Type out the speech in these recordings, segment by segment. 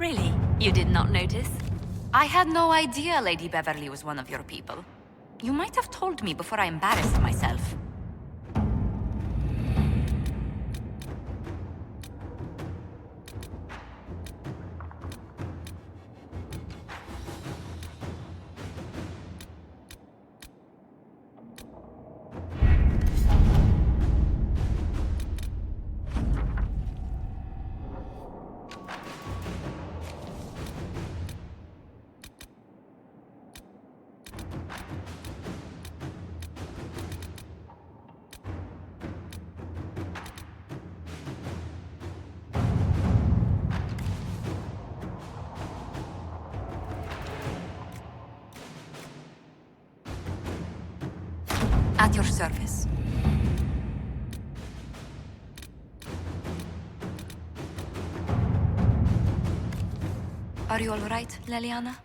Really? You did not notice? I had no idea Lady Beverly was one of your people. You might have told me before I embarrassed myself. At your service. Are you all right, Leliana?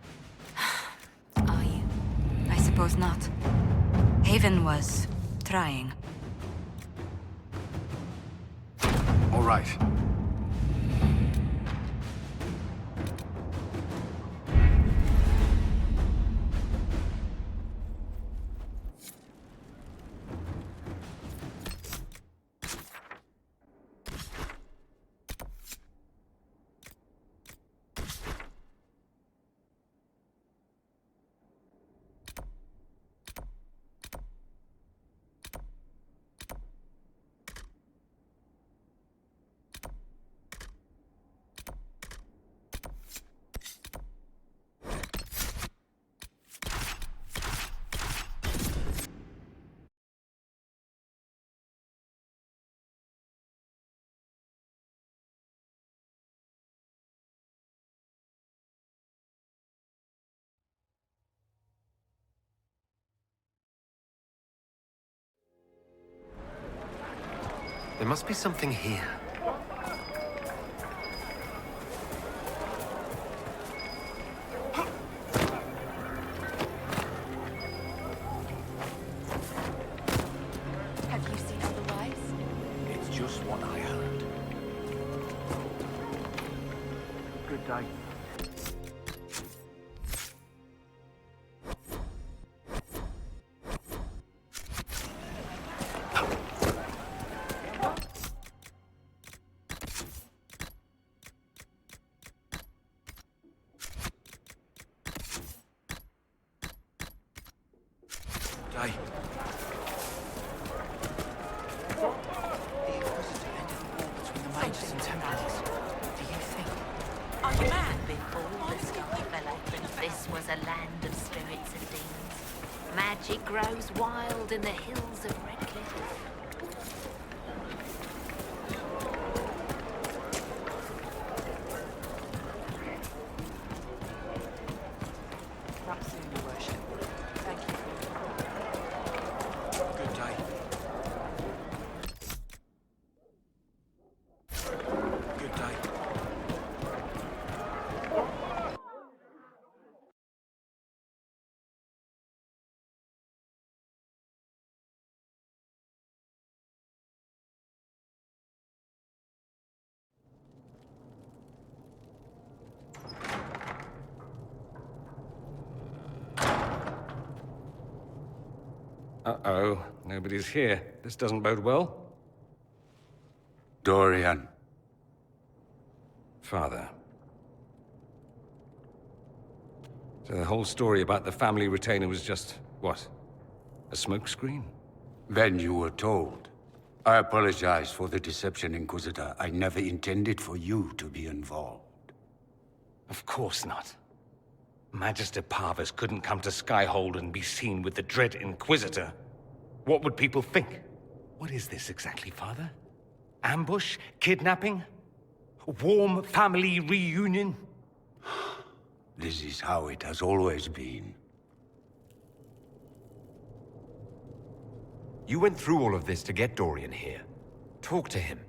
I suppose not. Haven was trying. All right. There must be something here. Have you seen otherwise? It's just what I heard. Good day. Day. The Inquisitor entered the war between the Mages and Templars. Do you think? Are you mad? Before the sky fell open, this was a land of spirits and demons. Magic grows wild in the hills of Redcliffe. Perhaps soon, Your Worship. Thank you. Good day. Good day. Uh-oh, nobody's here. This doesn't bode well. Dorian. Father. So the whole story about the family retainer was just, what? A smokescreen? Then you were told. I apologize for the deception, Inquisitor. I never intended for you to be involved. Of course not. Magister Parvus couldn't come to Skyhold and be seen with the dread Inquisitor. What would people think? What is this exactly, Father? Ambush? Kidnapping? Warm family reunion? This is how it has always been. You went through all of this to get Dorian here. Talk to him.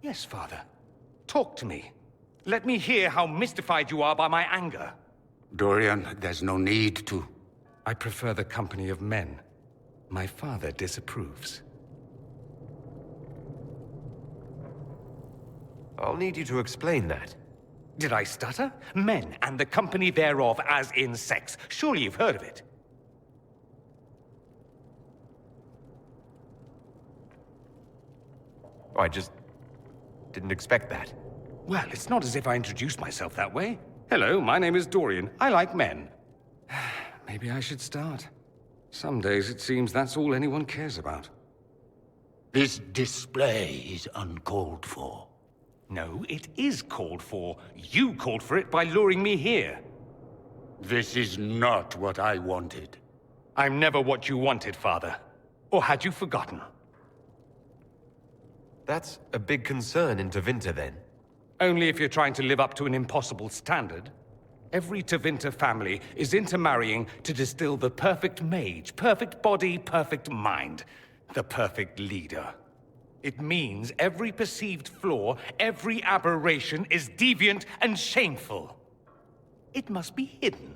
Yes, Father. Talk to me. Let me hear how mystified you are by my anger. Dorian, there's no need to. I prefer the company of men. My father disapproves. I'll need you to explain that. Did I stutter? Men and the company thereof as in sex. Surely you've heard of it. I just didn't expect that. Well, it's not as if I introduced myself that way. Hello, my name is Dorian. I like men. Maybe I should start. Some days it seems that's all anyone cares about. This display is uncalled for. No, it is called for. You called for it by luring me here. This is not what I wanted. I'm never what you wanted, Father. Or had you forgotten? That's a big concern in Tevinter, then. Only if you're trying to live up to an impossible standard. Every Tevinter family is intermarrying to distill the perfect mage, perfect body, perfect mind, the perfect leader. It means every perceived flaw, every aberration is deviant and shameful. It must be hidden.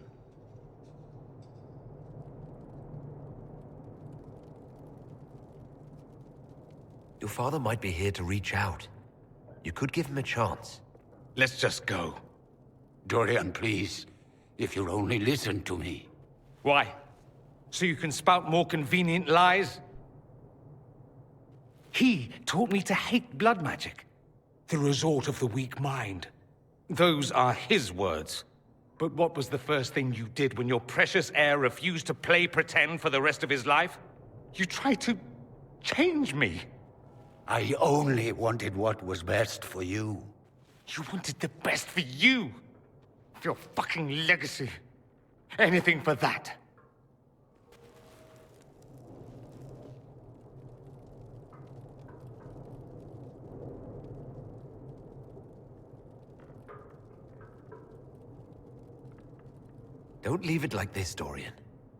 Your father might be here to reach out. You could give him a chance. Let's just go. Dorian, please. If you'll only listen to me. Why? So you can spout more convenient lies? He taught me to hate blood magic. The resort of the weak mind. Those are his words. But what was the first thing you did when your precious heir refused to play pretend for the rest of his life? You tried to change me. I only wanted what was best for you. You wanted the best for you. For your fucking legacy. Anything for that. Don't leave it like this, Dorian.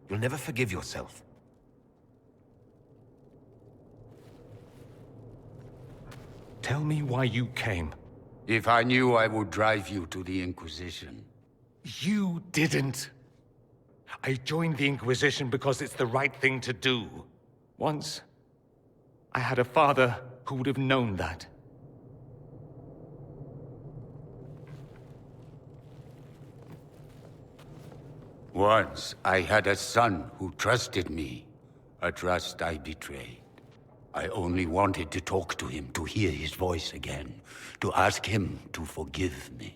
You'll never forgive yourself. Tell me why you came. If I knew, I would drive you to the Inquisition. You didn't. I joined the Inquisition because it's the right thing to do. Once, I had a father who would have known that. Once, I had a son who trusted me. A trust I betrayed. I only wanted to talk to him, to hear his voice again, to ask him to forgive me.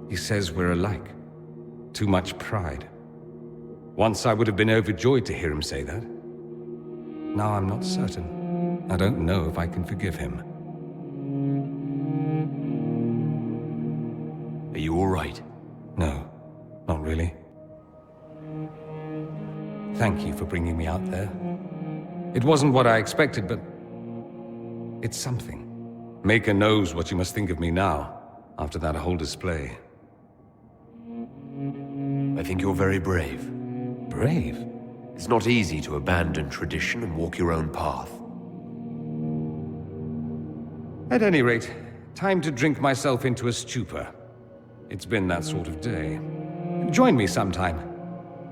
He says we're alike. Too much pride. Once I would have been overjoyed to hear him say that. Now I'm not certain. I don't know if I can forgive him. Are you all right? No, not really. Thank you for bringing me out there. It wasn't what I expected, but it's something. Maker knows what you must think of me now, after that whole display. I think you're very brave. Brave? It's not easy to abandon tradition and walk your own path. At any rate, time to drink myself into a stupor. It's been that sort of day. Join me sometime,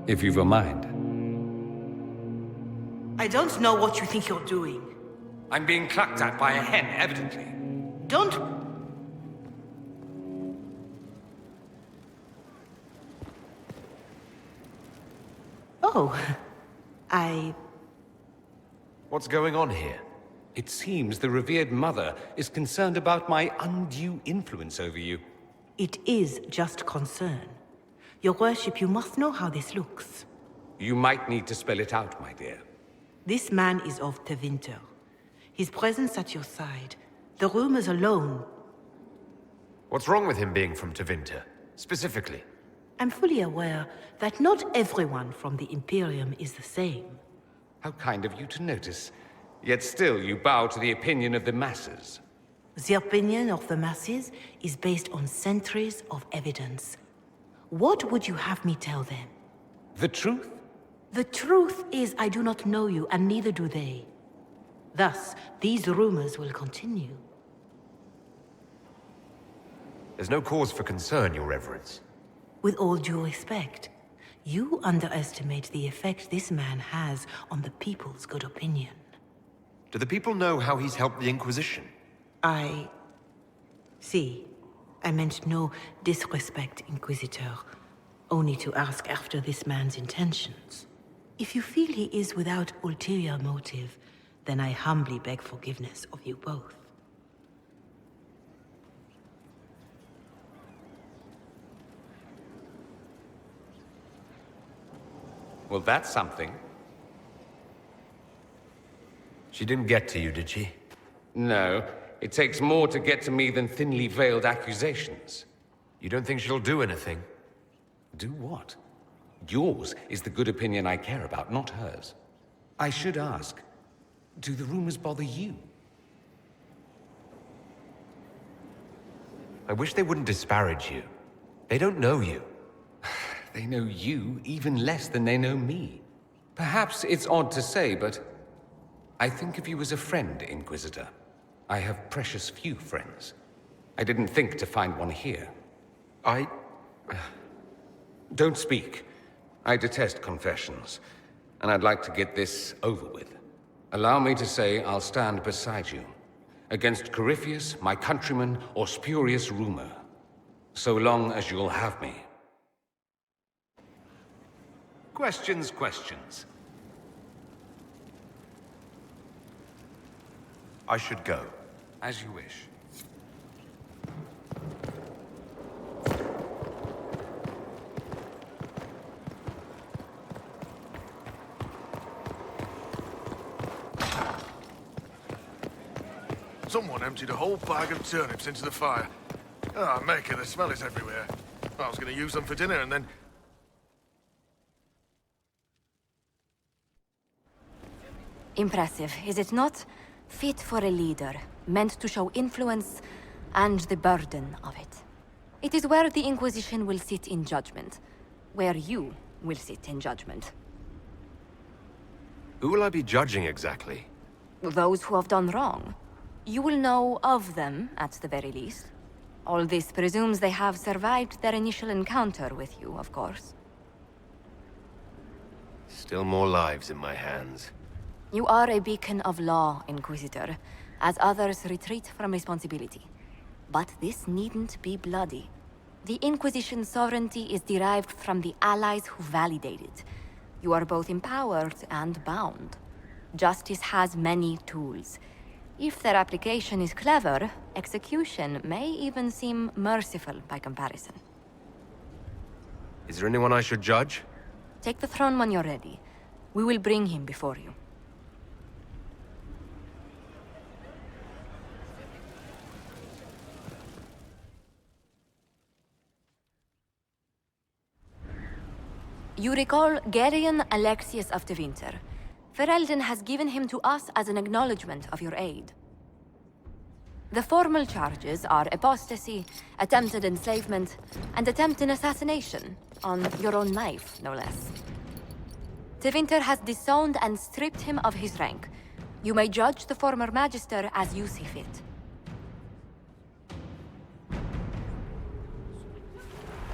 if you've a mind. I don't know what you think you're doing. I'm being clucked at by a hen, evidently. Don't... Oh, What's going on here? It seems the revered mother is concerned about my undue influence over you. It is just concern. Your worship, you must know how this looks. You might need to spell it out, my dear. This man is of Tevinter. His presence at your side, the rumors alone. What's wrong with him being from Tevinter, specifically? I'm fully aware that not everyone from the Imperium is the same. How kind of you to notice. Yet still you bow to the opinion of the masses. The opinion of the masses is based on centuries of evidence. What would you have me tell them? The truth? The truth is I do not know you, and neither do they. Thus, these rumors will continue. There's no cause for concern, Your Reverence. With all due respect, you underestimate the effect this man has on the people's good opinion. Do the people know how he's helped the Inquisition? See, I meant no disrespect, Inquisitor. Only to ask after this man's intentions. If you feel he is without ulterior motive, then I humbly beg forgiveness of you both. Well, that's something. She didn't get to you, did she? No, it takes more to get to me than thinly veiled accusations. You don't think she'll do anything? Do what? Yours is the good opinion I care about, not hers. I should ask, do the rumors bother you? I wish they wouldn't disparage you. They don't know you. They know you even less than they know me. Perhaps it's odd to say, but I think of you as a friend, Inquisitor. I have precious few friends. I didn't think to find one here. Don't speak. I detest confessions, and I'd like to get this over with. Allow me to say I'll stand beside you, against Corypheus, my countryman, or spurious rumor, so long as you'll have me. Questions, questions. I should go. As you wish. Someone emptied a whole bag of turnips into the fire. Ah, Maker, the smell is everywhere. I was going to use them for dinner and then... Impressive, is it not? Fit for a leader, meant to show influence and the burden of it. It is where the Inquisition will sit in judgment, where you will sit in judgment. Who will I be judging exactly? Those who have done wrong. You will know of them, at the very least. All this presumes they have survived their initial encounter with you, of course. Still more lives in my hands. You are a beacon of law, Inquisitor, as others retreat from responsibility. But this needn't be bloody. The Inquisition's sovereignty is derived from the allies who validate it. You are both empowered and bound. Justice has many tools. If their application is clever, execution may even seem merciful by comparison. Is there anyone I should judge? Take the throne when you're ready. We will bring him before you. You recall Geryon Alexius of the Winter. Ferelden has given him to us as an acknowledgement of your aid. The formal charges are apostasy, attempted enslavement, and attempted assassination, on your own life, no less. De Winter has disowned and stripped him of his rank. You may judge the former Magister as you see fit.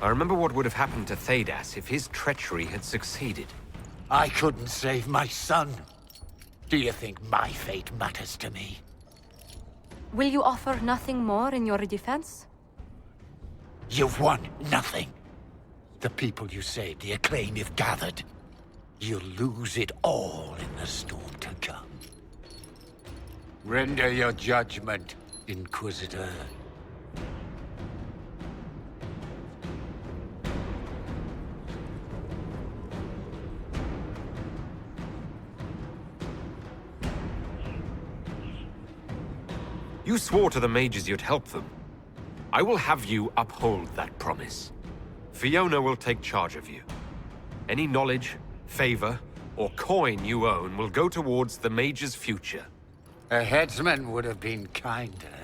I remember what would have happened to Thedas if his treachery had succeeded. I couldn't save my son. Do you think my fate matters to me? Will you offer nothing more in your defense? You've won nothing. The people you saved, the acclaim you've gathered. You'll lose it all in the storm to come. Render your judgment, Inquisitor. You swore to the mages you'd help them. I will have you uphold that promise. Fiona will take charge of you. Any knowledge, favor, or coin you own will go towards the mage's future. A headsman would have been kinder.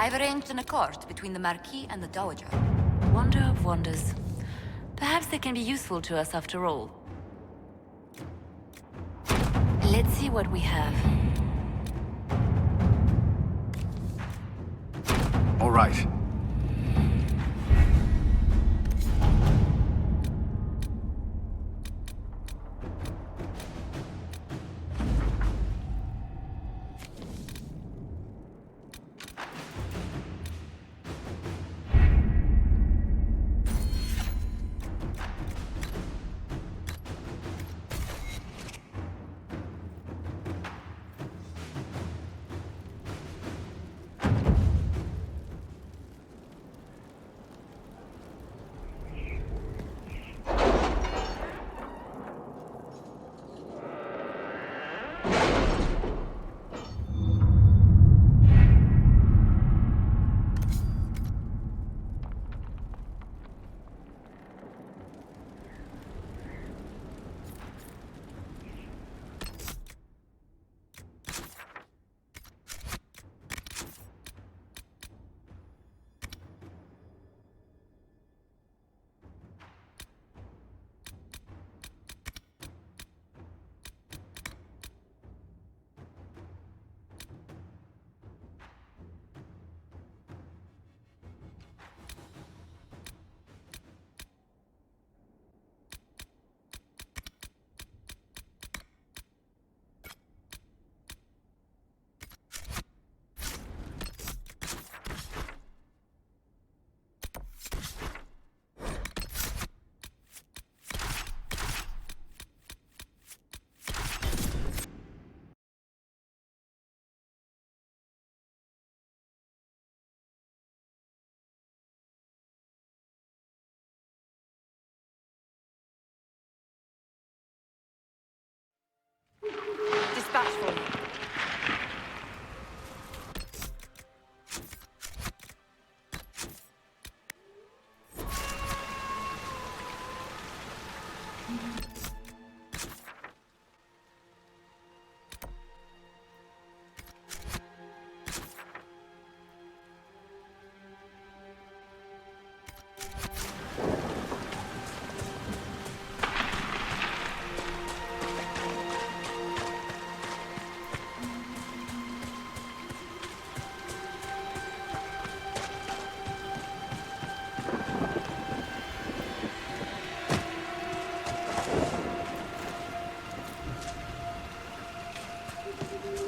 I've arranged an accord between the Marquis and the Dowager. Wonder of wonders. Perhaps they can be useful to us after all. Let's see what we have. All right. Dispatch for me.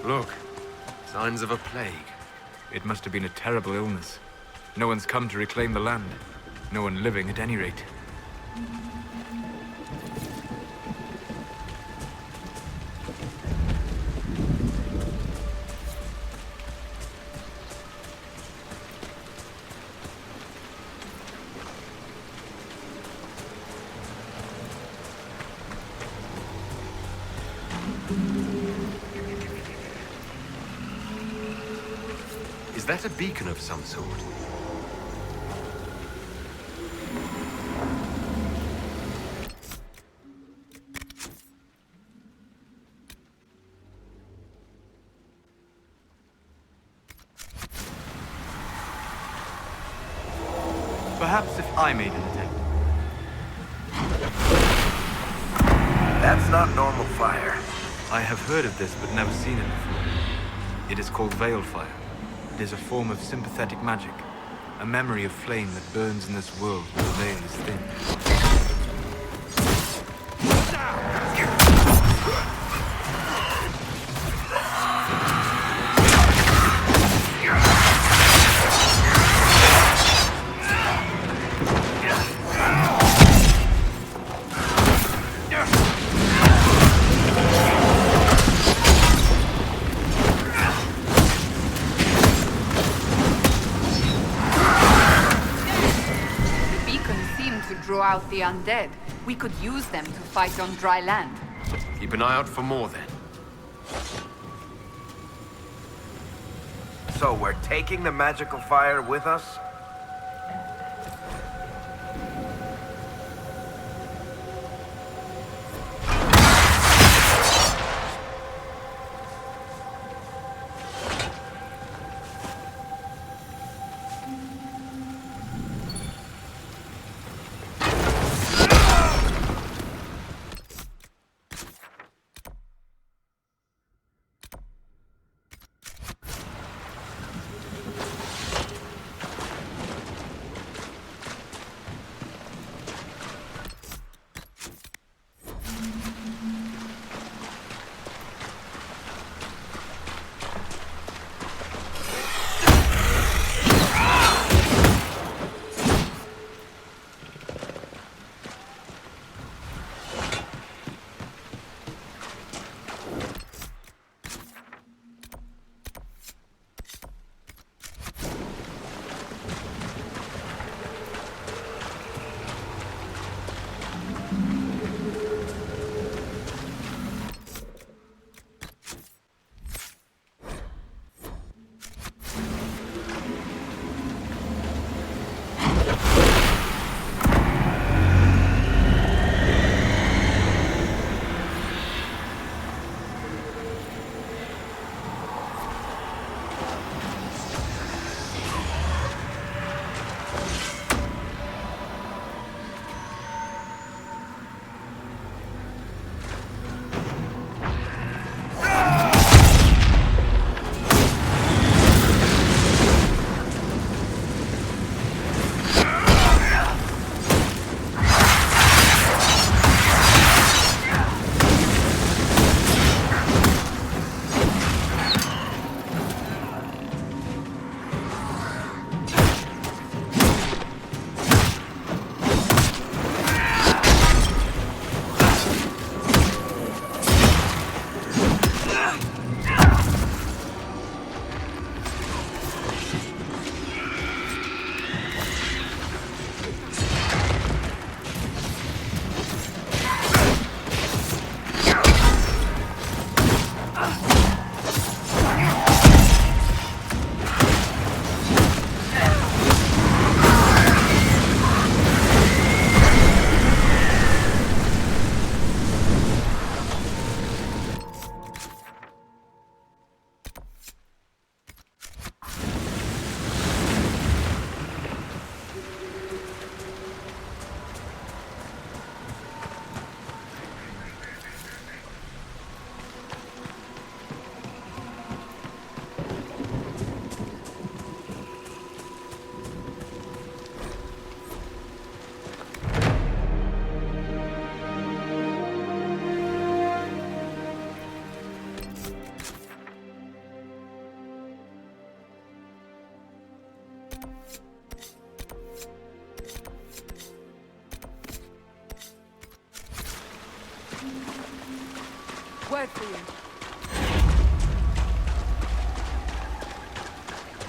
Look, signs of a plague. It must have been a terrible illness. No one's come to reclaim the land. No one living, at any rate. Is that a beacon of some sort? Perhaps if I made an attempt. That's not normal fire. I have heard of this, but never seen it before. It is called Veil Fire. It is a form of sympathetic magic. A memory of flame that burns in this world where the veil is thin. Draw out the undead. We could use them to fight on dry land. Keep an eye out for more then. So we're taking the magical fire with us? Word for you.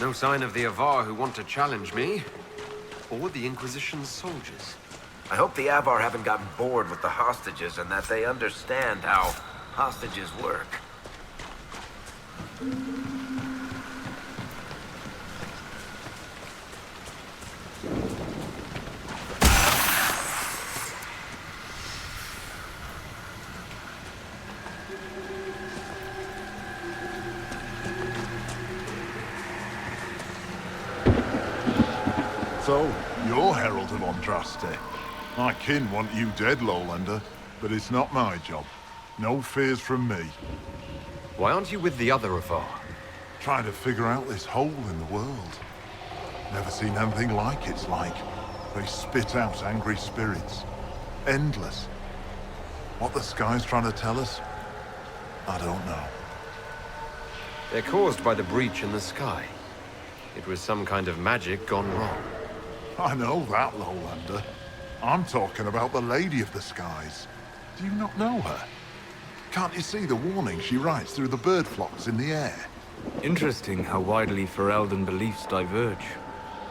No sign of the Avar who want to challenge me, or the Inquisition's soldiers. I hope the Avar haven't gotten bored with the hostages and that they understand how hostages work. So, you're Herald of Andraste. My kin want you dead, Lowlander, but it's not my job. No fears from me. Why aren't you with the other Avar? Trying to figure out this hole in the world. Never seen anything like it's like. They spit out angry spirits. Endless. What the sky's trying to tell us? I don't know. They're caused by the breach in the sky. It was some kind of magic gone wrong. I know that, Lowlander. I'm talking about the Lady of the Skies. Do you not know her? Can't you see the warning she writes through the bird flocks in the air? Interesting how widely Ferelden beliefs diverge.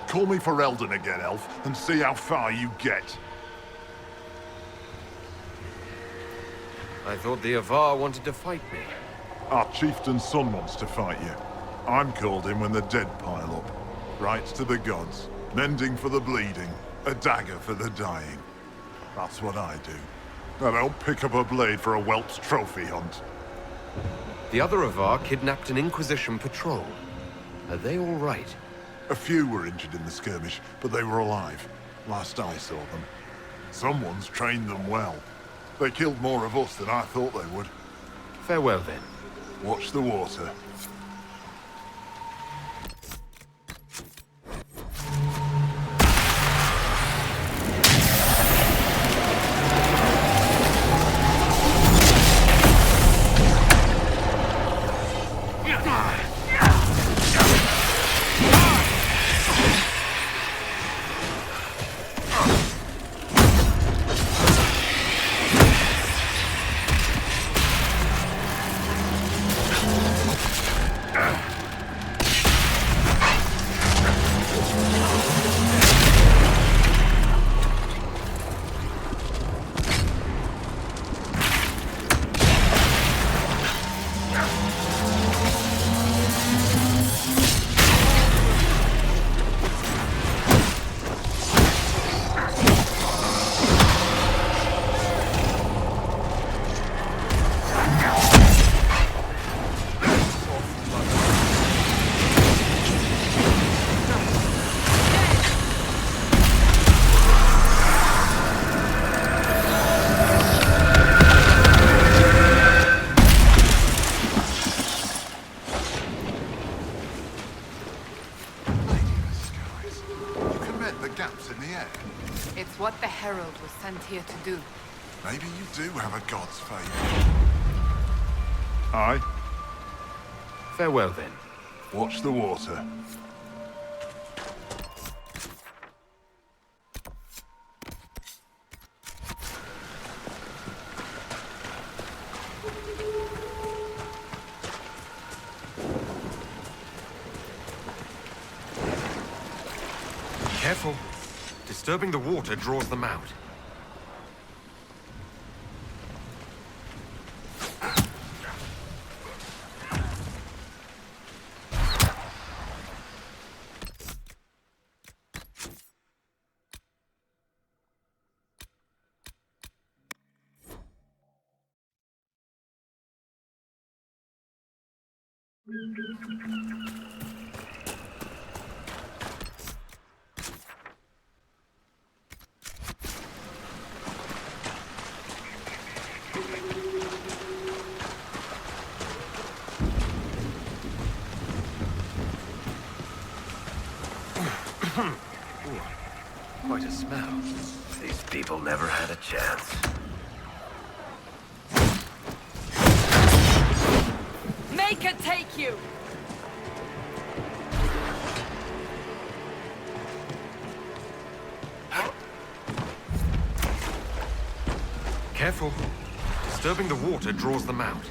Call me Ferelden again, Elf, and see how far you get. I thought the Avar wanted to fight me. Our chieftain's son wants to fight you. I'm called in when the dead pile up. Rights to the gods, mending for the bleeding, a dagger for the dying. That's what I do. I don't pick up a blade for a whelp's trophy hunt. The other Avar kidnapped an Inquisition patrol. Are they all right? A few were injured in the skirmish, but they were alive. Last I saw them. Someone's trained them well. They killed more of us than I thought they would. Farewell then. Watch the water. It's what the Herald was sent here to do. Maybe you do have a god's favor. Aye. Farewell then. Watch the water. Careful. Disturbing the water draws them out. Quite a smell. These people never had a chance. Make it take you! Careful. Disturbing the water draws them out.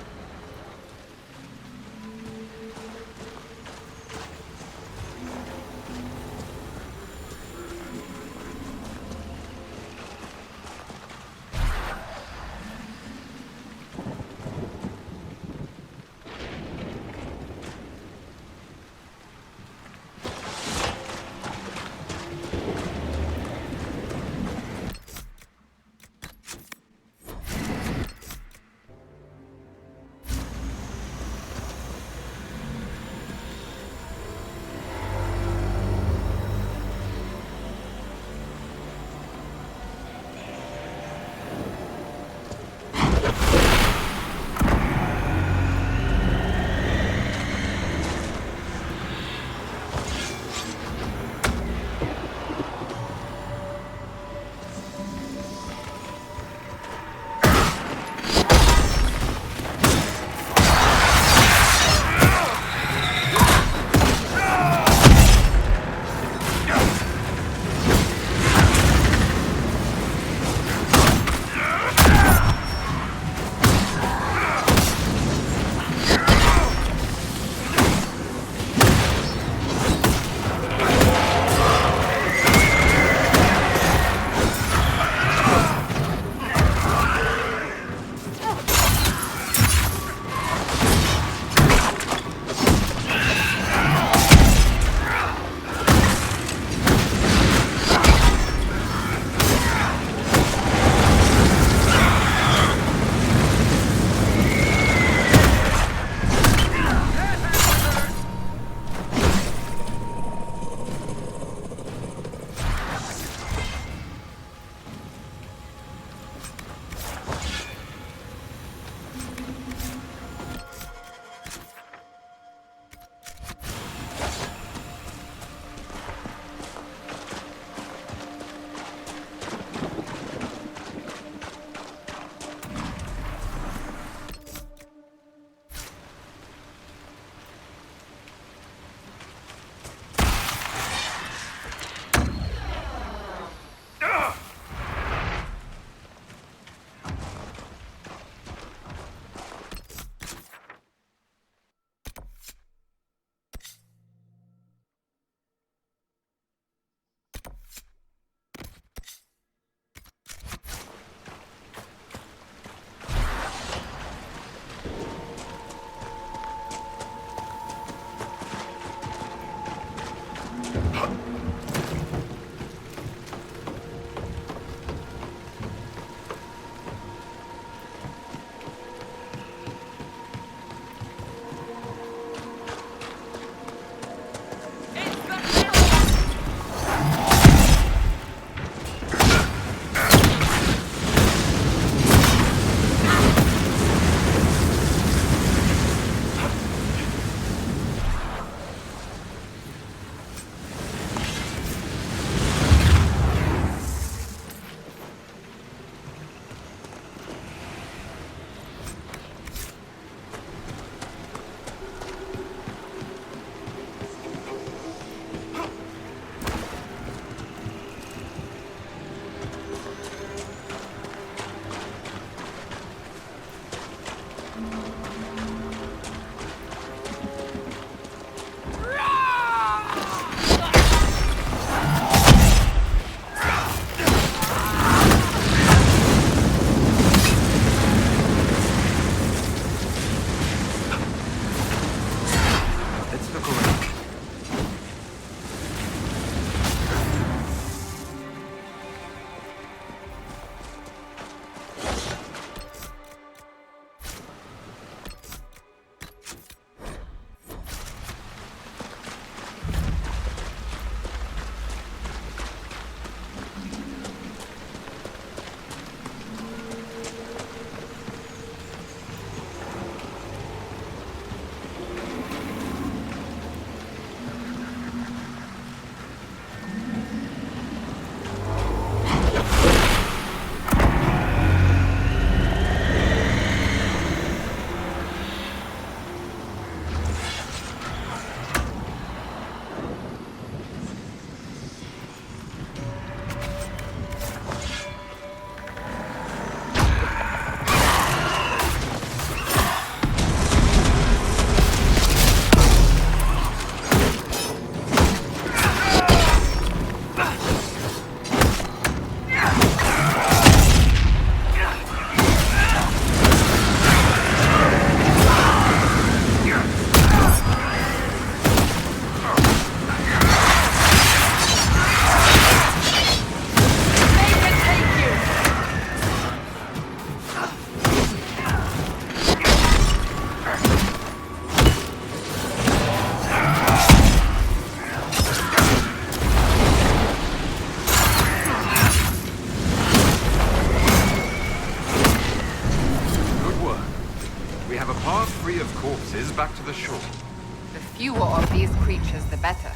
path free of corpses back to the shore. The fewer of these creatures, the better.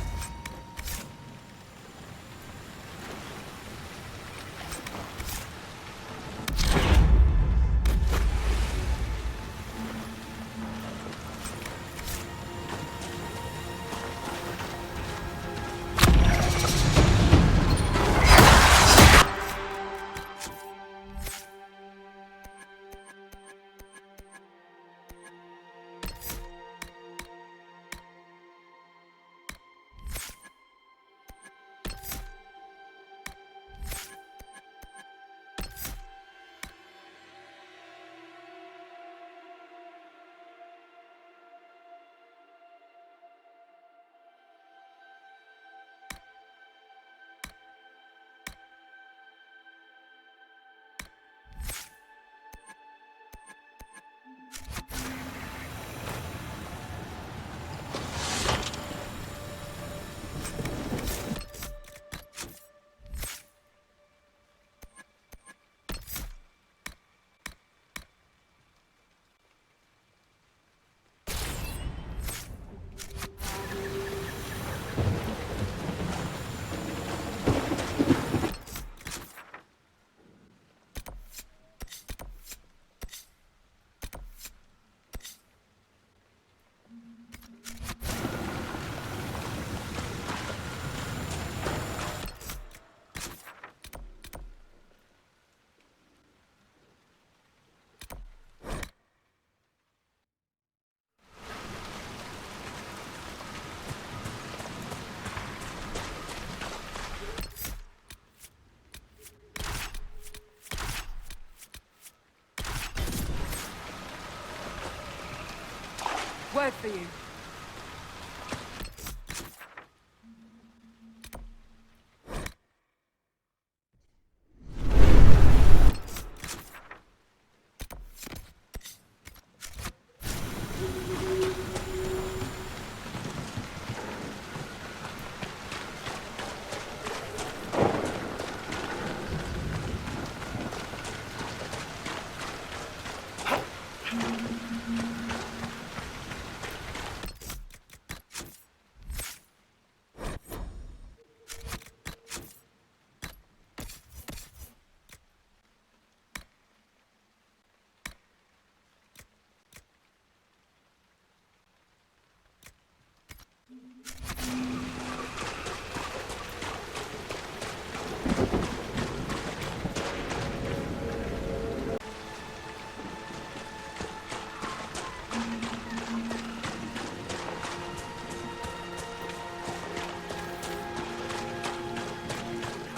Word for you.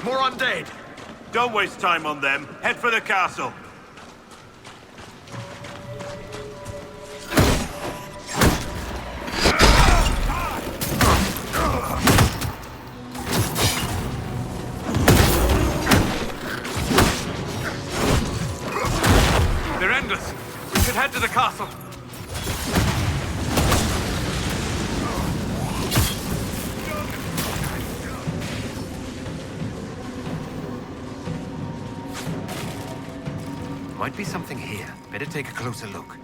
More undead! Don't waste time on them. Head for the castle. They're endless. We should head to the castle. Might be something here. Better take a closer look.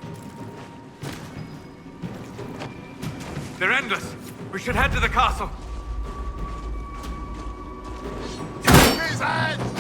They're endless. We should head to the castle. His hands!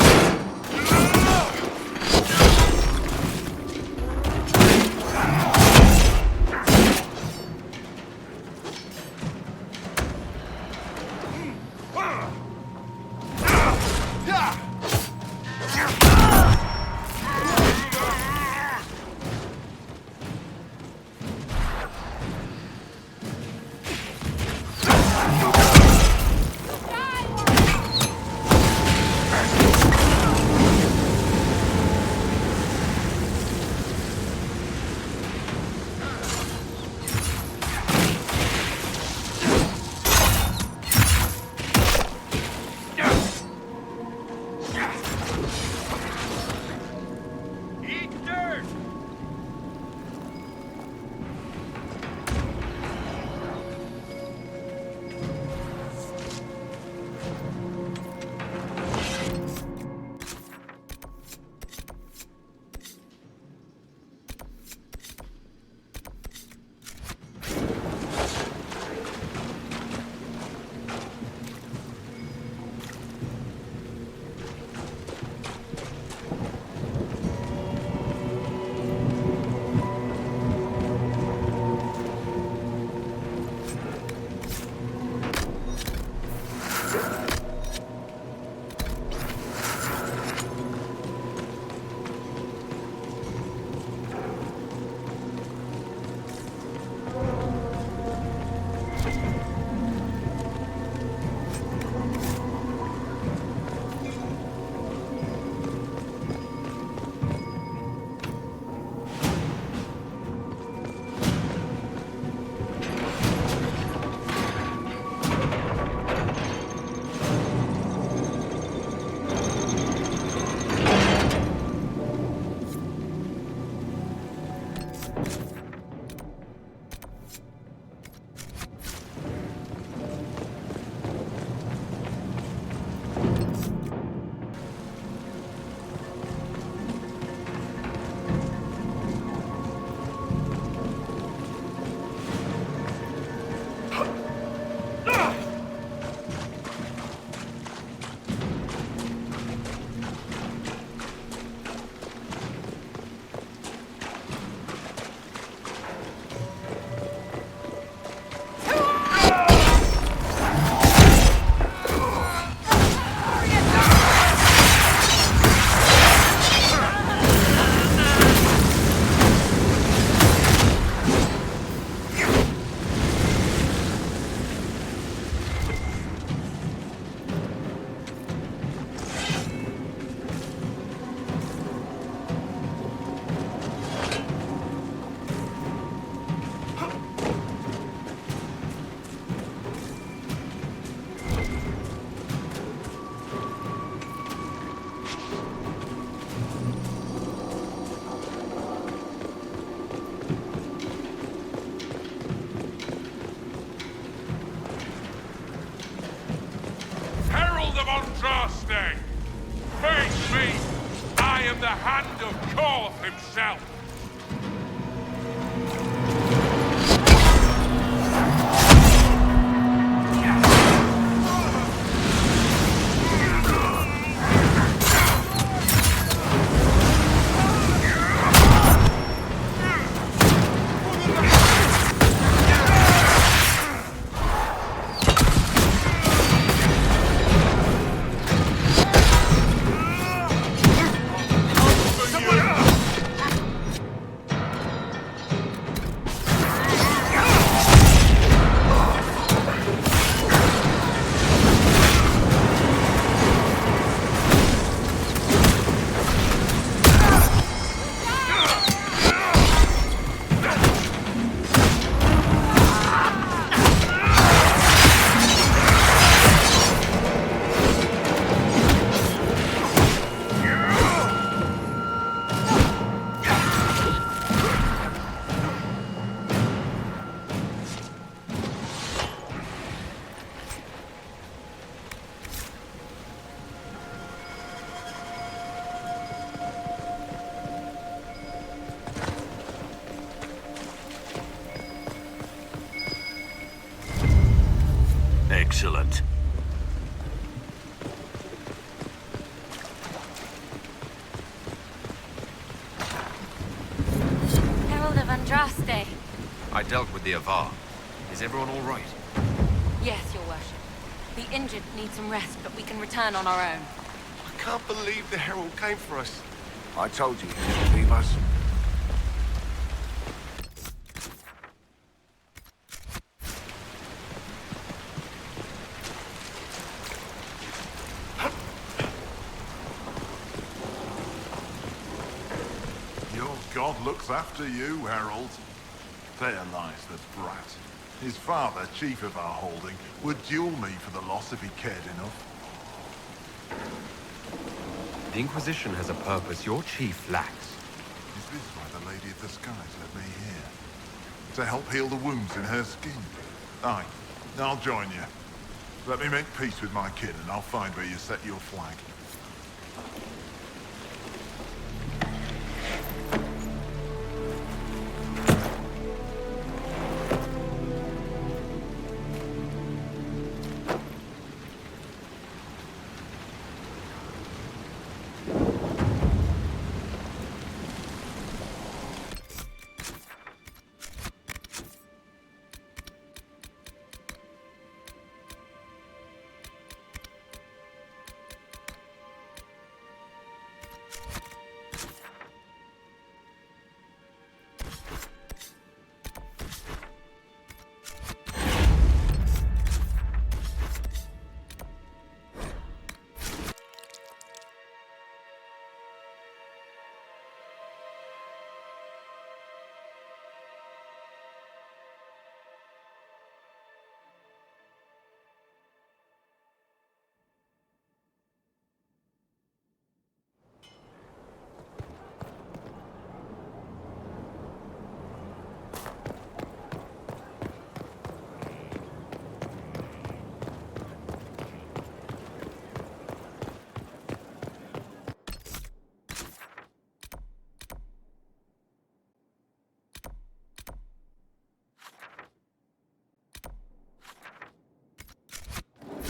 Face me! I am the hand of Korth himself! Excellent. Herald of Andraste. I dealt with the Avar. Is everyone all right? Yes, your worship. The injured need some rest, but we can return on our own. I can't believe the Herald came for us. I told you he didn't leave us. God looks after you, Herald. There lies the brat. His father, chief of our holding, would duel me for the loss if he cared enough. The Inquisition has a purpose your chief lacks. Is this why the Lady of the Skies led me here? To help heal the wounds in her skin? Aye, I'll join you. Let me make peace with my kid and I'll find where you set your flag.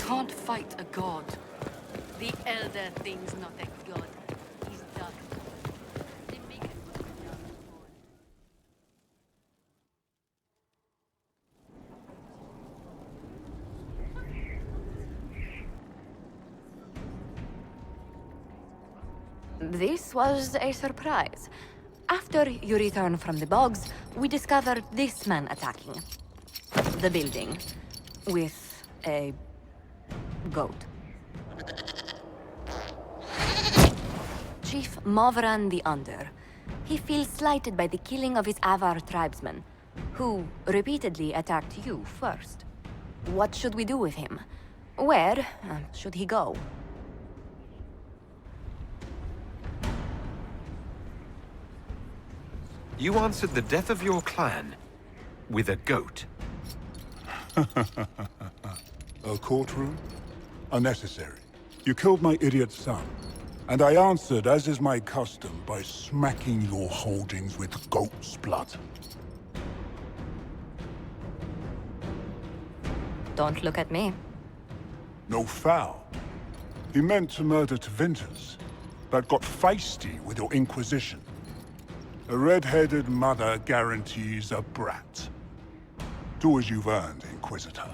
can't fight a god. The Elder Thing's not a god. He's done. They make it look down the floor. This was a surprise. After you return from the bogs, we discovered this man attacking the building with a goat. Chief Movran the Under. He feels slighted by the killing of his Avar tribesmen, who repeatedly attacked you first. What should we do with him? Where should he go? You answered the death of your clan with a goat. A courtroom? Unnecessary. You killed my idiot son, and I answered, as is my custom, by smacking your holdings with goat's blood. Don't look at me. No foul. He meant to murder Tevinters, but got feisty with your Inquisition. A red-headed mother guarantees a brat. Do as you've earned, Inquisitor.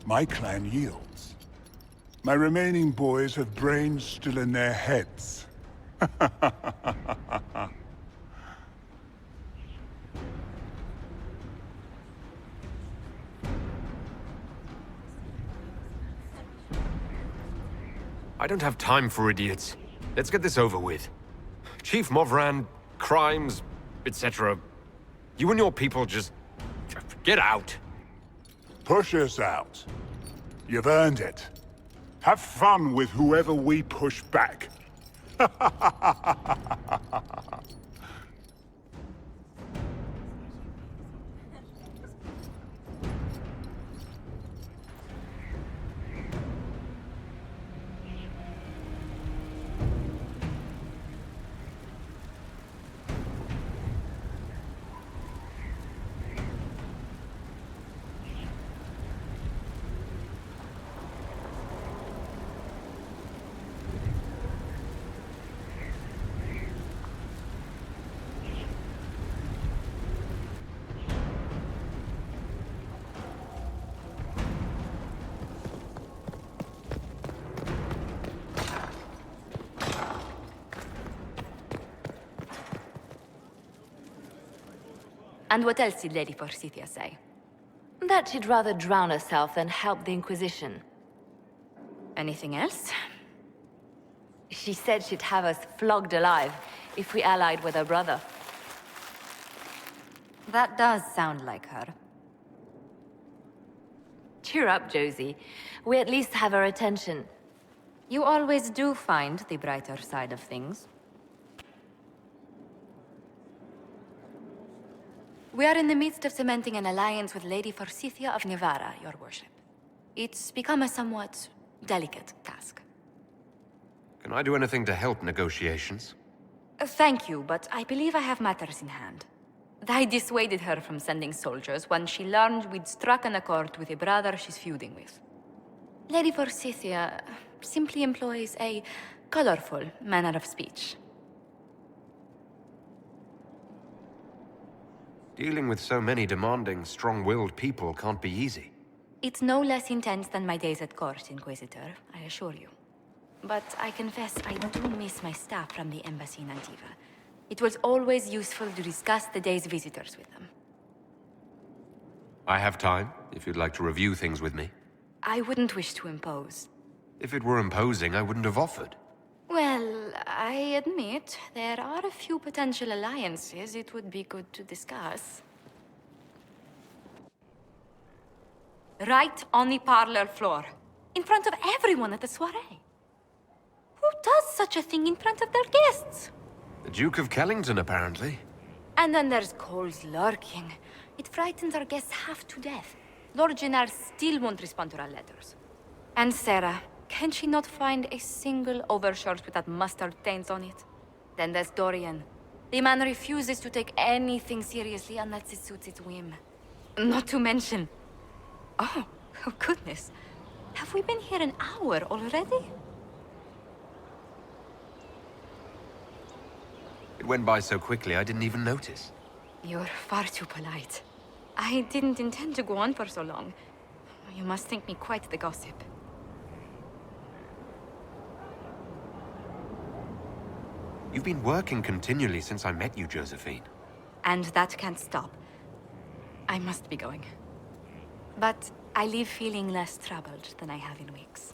My clan yields. My remaining boys have brains still in their heads. I don't have time for idiots. Let's get this over with. Chief Movran, crimes, etc. You and your people just get out. Push us out. You've earned it. Have fun with whoever we push back. And what else did Lady Forsythia say? That she'd rather drown herself than help the Inquisition. Anything else? She said she'd have us flogged alive if we allied with her brother. That does sound like her. Cheer up, Josie. We at least have her attention. You always do find the brighter side of things. We are in the midst of cementing an alliance with Lady Forsythia of Nevarra, your worship. It's become a somewhat delicate task. Can I do anything to help negotiations? Thank you, but I believe I have matters in hand. I dissuaded her from sending soldiers when she learned we'd struck an accord with a brother she's feuding with. Lady Forsythia simply employs a colorful manner of speech. Dealing with so many demanding, strong-willed people can't be easy. It's no less intense than my days at court, Inquisitor, I assure you. But I confess I do miss my staff from the embassy in Antiva. It was always useful to discuss the day's visitors with them. I have time, if you'd like to review things with me. I wouldn't wish to impose. If it were imposing, I wouldn't have offered. Well, I admit, there are a few potential alliances it would be good to discuss. Right on the parlor floor, in front of everyone at the soiree. Who does such a thing in front of their guests? The Duke of Kellington, apparently. And then there's Cole's lurking. It frightens our guests half to death. Lord Gennard still won't respond to our letters. And Sarah, can she not find a single overshirt with that mustard taint on it? Then there's Dorian. The man refuses to take anything seriously unless it suits his whim. Not to mention... Oh goodness. Have we been here an hour already? It went by so quickly I didn't even notice. You're far too polite. I didn't intend to go on for so long. You must think me quite the gossip. You've been working continually since I met you, Josephine. And that can't stop. I must be going. But I leave feeling less troubled than I have in weeks.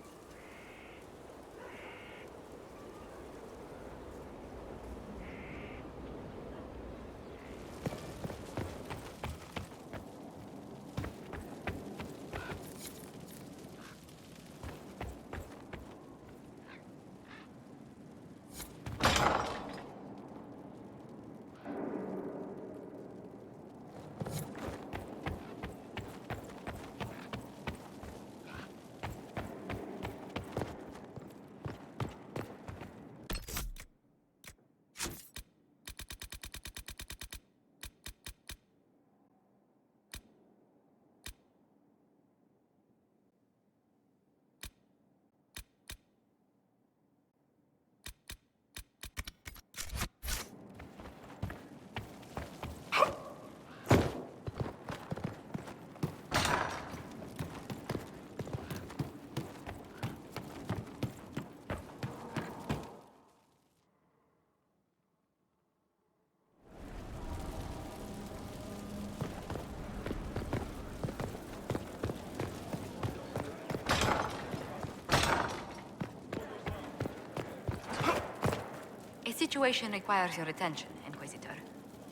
The situation requires your attention, Inquisitor.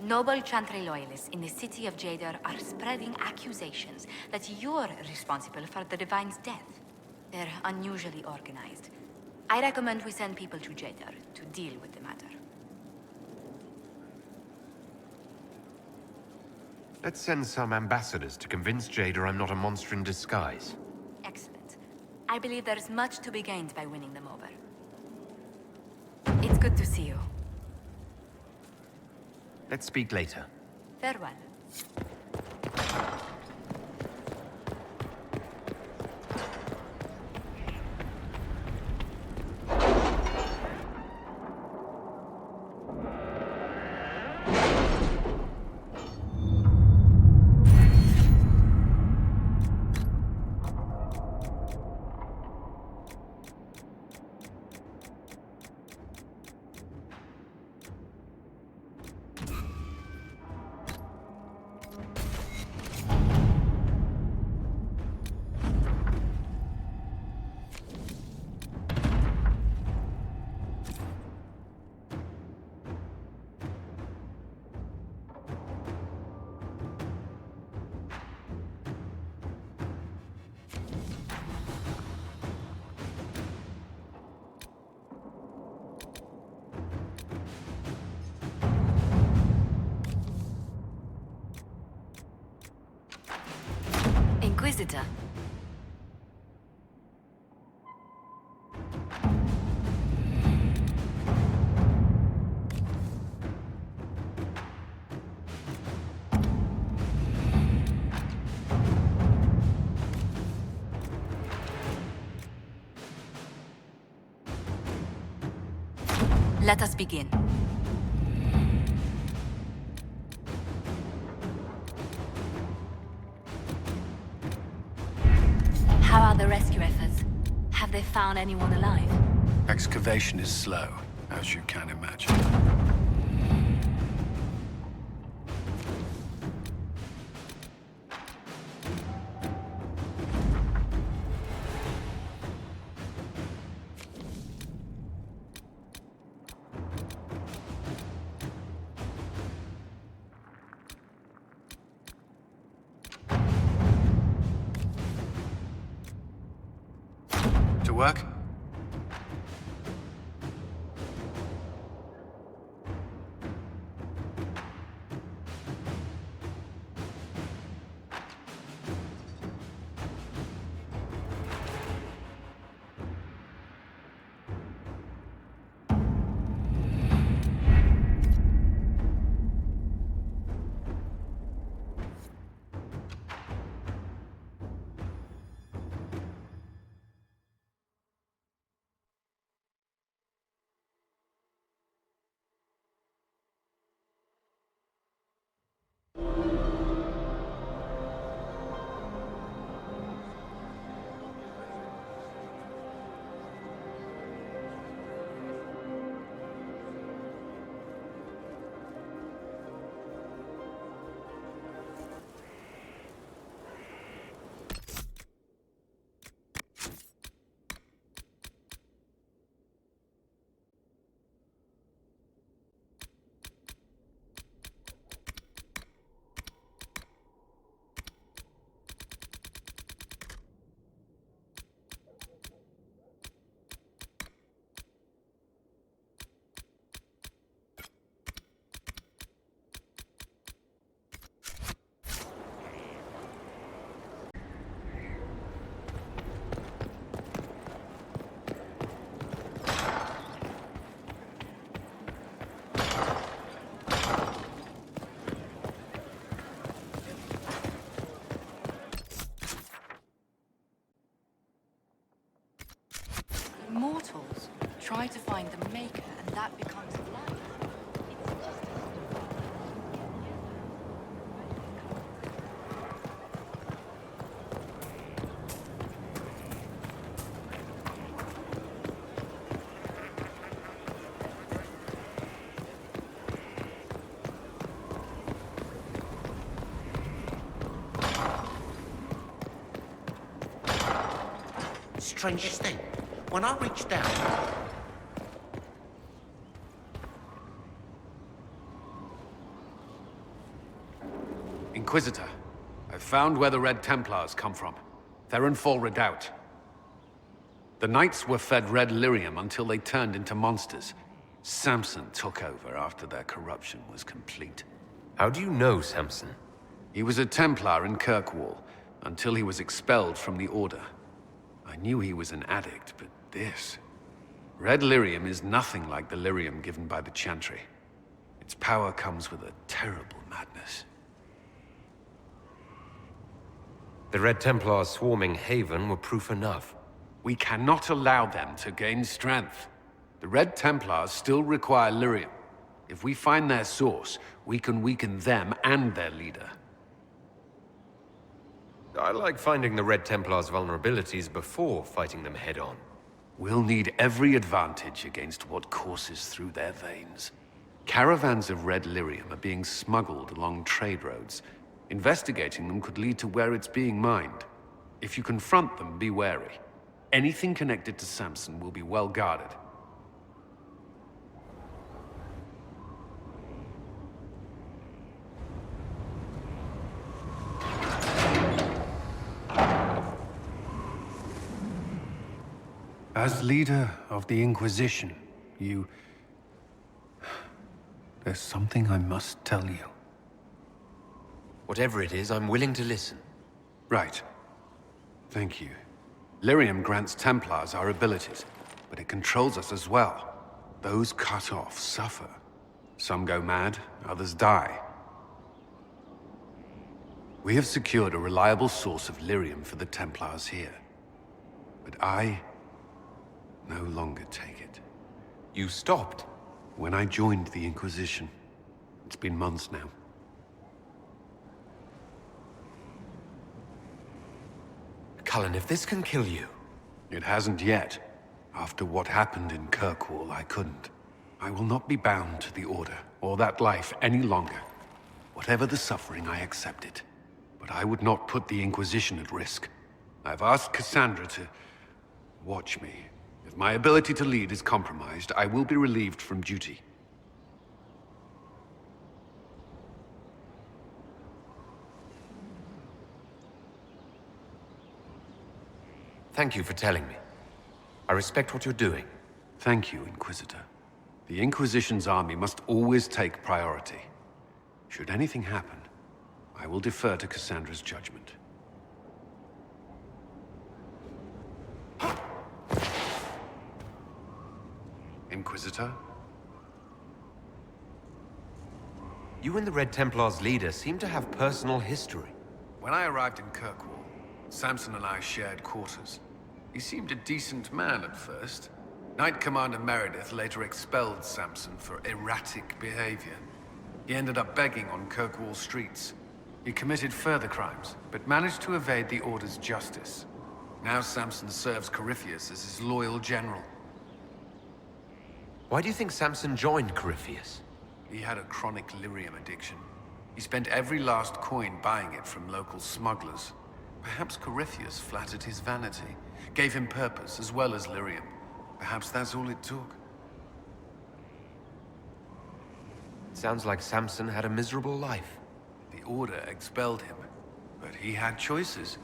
Noble Chantry loyalists in the city of Jadar are spreading accusations that you're responsible for the Divine's death. They're unusually organized. I recommend we send people to Jadar to deal with the matter. Let's send some ambassadors to convince Jada I'm not a monster in disguise. Excellent. I believe there's much to be gained by winning them over. It's good to see you. Let's speak later. Farewell. Inquisitor. Let us begin. How are the rescue efforts? Have they found anyone alive? Excavation is slow, as you can imagine. To work? try to find the Maker, and that becomes life. Strangest thing, when I reached down... Inquisitor, I've found where the Red Templars come from. Therenfall Redoubt. The Knights were fed red lyrium until they turned into monsters. Samson took over after their corruption was complete. How do you know Samson? He was a Templar in Kirkwall, until he was expelled from the Order. I knew he was an addict, but this... Red lyrium is nothing like the lyrium given by the Chantry. Its power comes with a terrible madness. The Red Templars swarming Haven were proof enough. We cannot allow them to gain strength. The Red Templars still require lyrium. If we find their source, we can weaken them and their leader. I like finding the Red Templars' vulnerabilities before fighting them head-on. We'll need every advantage against what courses through their veins. Caravans of red lyrium are being smuggled along trade roads. Investigating them could lead to where it's being mined. If you confront them, be wary. Anything connected to Samson will be well guarded. As leader of the Inquisition, there's something I must tell you. Whatever it is, I'm willing to listen. Right. Thank you. Lyrium grants Templars our abilities, but it controls us as well. Those cut off suffer. Some go mad, others die. We have secured a reliable source of lyrium for the Templars here. But I no longer take it. You stopped? When I joined the Inquisition. It's been months now. Cullen, if this can kill you... It hasn't yet. After what happened in Kirkwall, I couldn't. I will not be bound to the Order, or that life any longer. Whatever the suffering, I accept it. But I would not put the Inquisition at risk. I've asked Cassandra to... watch me. If my ability to lead is compromised, I will be relieved from duty. Thank you for telling me. I respect what you're doing. Thank you, Inquisitor. The Inquisition's army must always take priority. Should anything happen, I will defer to Cassandra's judgment. Inquisitor? You and the Red Templars' leader seem to have personal history. When I arrived in Kirkwall, Samson and I shared quarters. He seemed a decent man at first. Knight Commander Meredith later expelled Samson for erratic behavior. He ended up begging on Kirkwall streets. He committed further crimes, but managed to evade the Order's justice. Now Samson serves Corypheus as his loyal general. Why do you think Samson joined Corypheus? He had a chronic lyrium addiction. He spent every last coin buying it from local smugglers. Perhaps Corypheus flattered his vanity, gave him purpose as well as lyrium. Perhaps that's all it took. Sounds like Samson had a miserable life. The Order expelled him, but he had choices.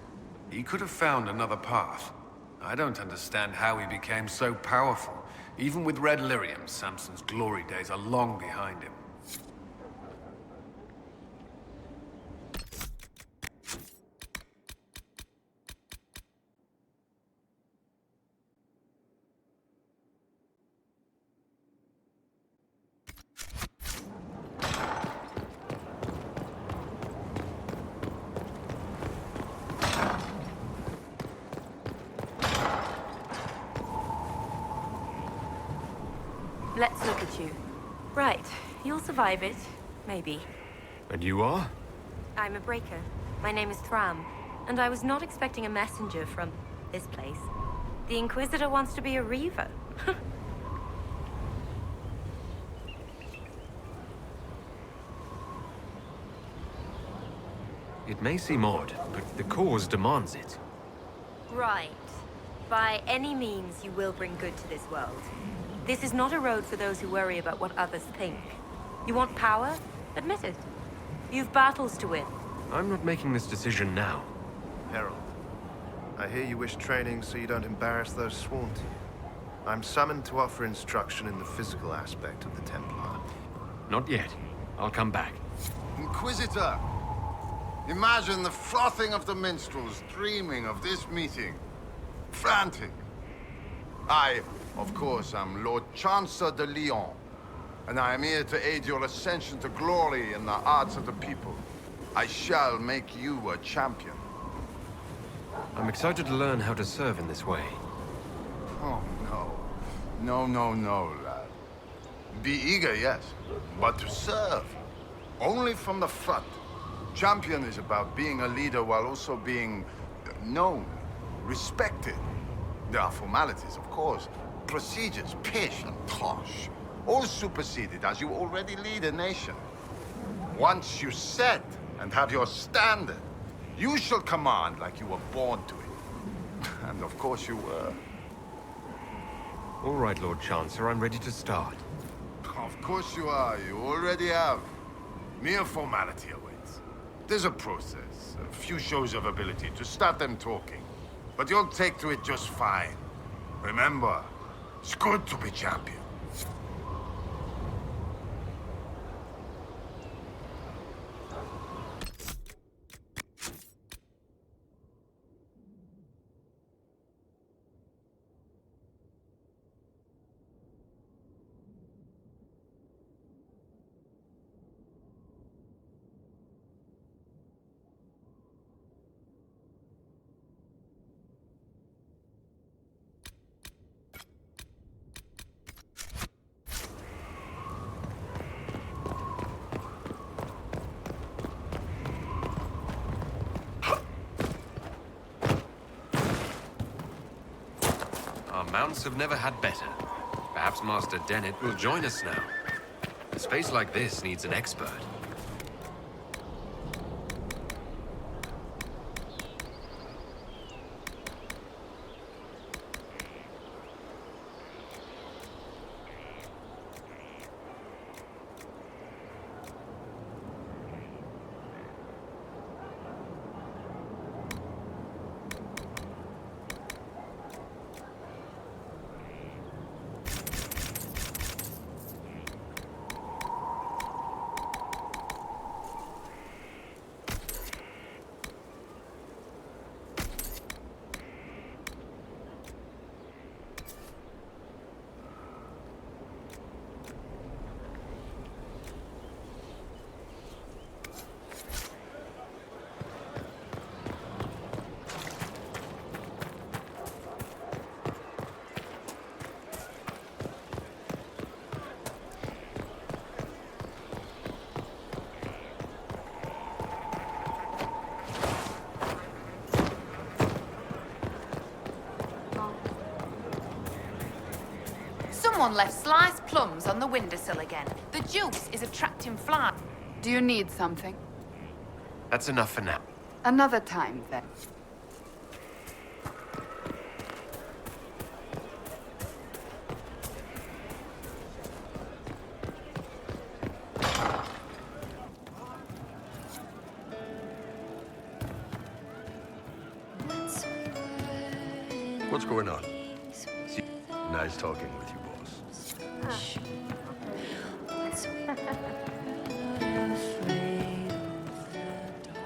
He could have found another path. I don't understand how he became so powerful. Even with red lyrium, Samson's glory days are long behind him. survive it. Maybe. And you are? I'm a breaker. My name is Thram, and I was not expecting a messenger from this place. The Inquisitor wants to be a Reaver. It may seem odd, but the cause demands it. Right. By any means, you will bring good to this world. This is not a road for those who worry about what others think. You want power? Admit it. You've battles to win. I'm not making this decision now. Herald, I hear you wish training so you don't embarrass those sworn to you. I'm summoned to offer instruction in the physical aspect of the Templar. Not yet. I'll come back. Inquisitor! Imagine the frothing of the minstrels dreaming of this meeting. Frantic. I, of course, am Lord Chancellor de Lyon, and I am here to aid your ascension to glory in the hearts of the people. I shall make you a champion. I'm excited to learn how to serve in this way. Oh, no. No, lad. Be eager, yes, but to serve. Only from the front. Champion is about being a leader while also being known, respected. There are formalities, of course. Procedures, pish and tosh. All superseded as you already lead a nation. Once you set and have your standard, you shall command like you were born to it. And of course you were. All right, Lord Chancellor, I'm ready to start. Of course you are. You already have. Mere formality awaits. There's a process, a few shows of ability to start them talking. But you'll take to it just fine. Remember, it's good to be champion. Our mounts have never had better. Perhaps Master Dennett will join us now. A space like this needs an expert. Someone left sliced plums on the windowsill again. The juice is attracting flies. Do you need something? That's enough for now. Another time, then. What's going on? Nice talking with you, boss.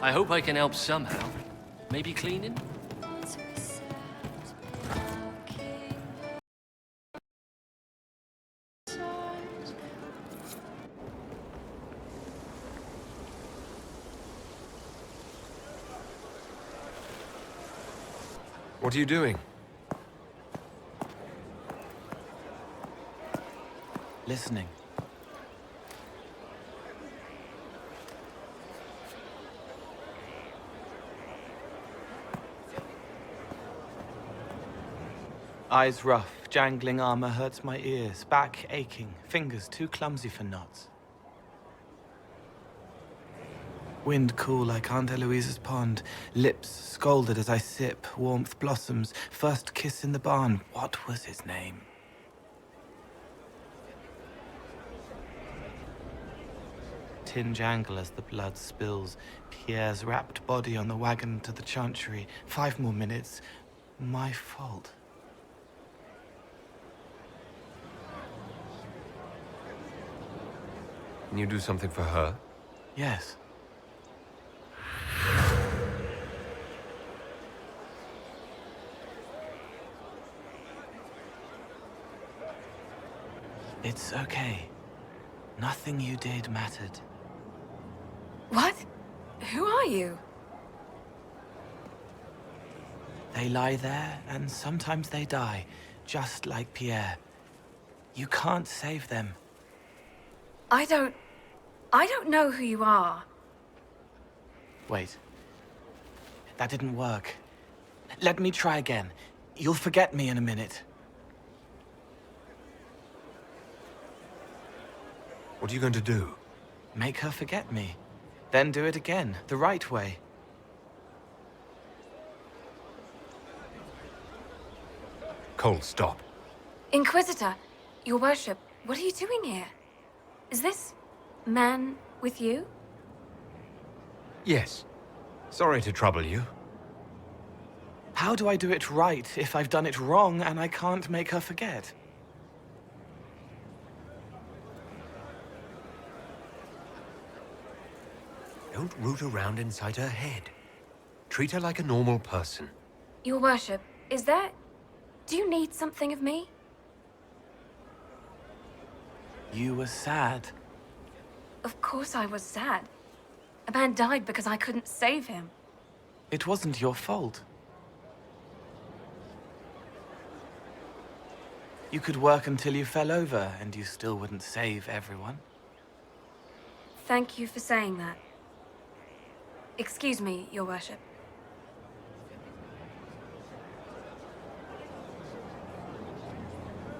I hope I can help somehow. Maybe cleaning? What are you doing? Listening. Eyes rough, jangling armor hurts my ears, back aching, fingers too clumsy for knots. Wind cool like Aunt Eloise's pond, lips scalded as I sip, warmth blossoms, first kiss in the barn. What was his name? Tin jangle as the blood spills, Pierre's wrapped body on the wagon to the chantry. 5 more minutes. My fault. Can you do something for her? Yes. It's okay. Nothing you did mattered. What? Who are you? They lie there, and sometimes they die, just like Pierre. You can't save them. I don't know who you are. Wait. That didn't work. Let me try again. You'll forget me in a minute. What are you going to do? Make her forget me. Then do it again, the right way. Cole, stop. Inquisitor, your worship, what are you doing here? Is this man with you? Yes. Sorry to trouble you. How do I do it right if I've done it wrong and I can't make her forget? Don't root around inside her head. Treat her like a normal person. Your worship, is there... Do you need something of me? You were sad. Of course I was sad. A man died because I couldn't save him. It wasn't your fault. You could work until you fell over, and you still wouldn't save everyone. Thank you for saying that. Excuse me, your worship.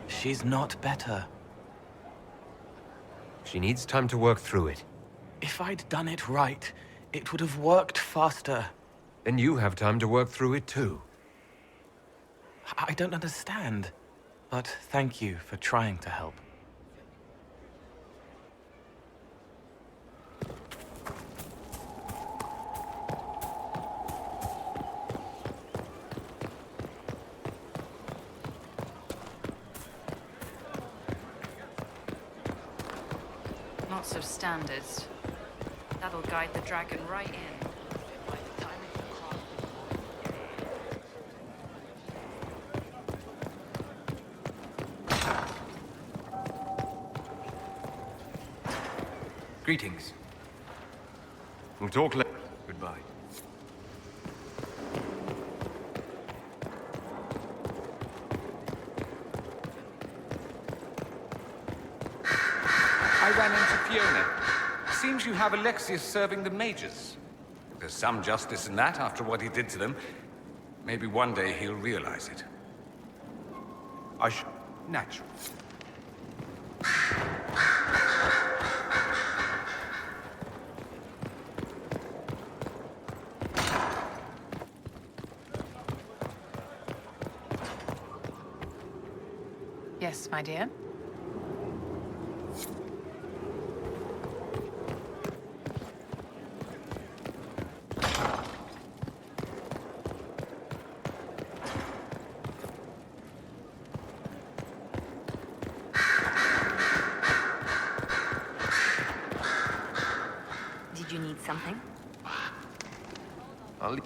She's not better. She needs time to work through it. If I'd done it right, it would have worked faster. Then you have time to work through it too. I don't understand, but thank you for trying to help. Lots of standards. That'll guide the dragon right in. By the time it Greetings. We'll talk later. Goodbye. I ran into Fiona. Seems you have Alexius serving the mages. There's some justice in that after what he did to them. Maybe one day he'll realize it. Natural. Yes, my dear. Did you need something? I'll leave.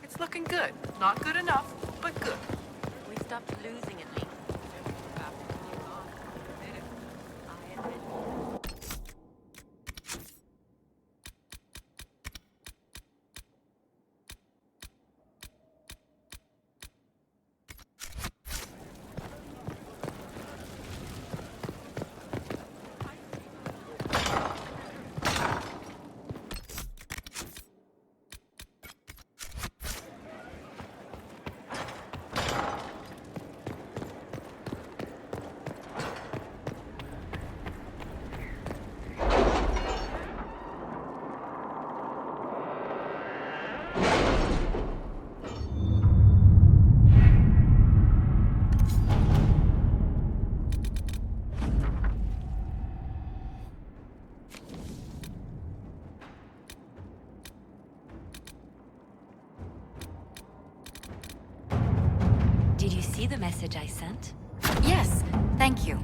It's looking good. Not good enough, but good. We stopped losing at least. I admit see the message I sent? Yes, thank you.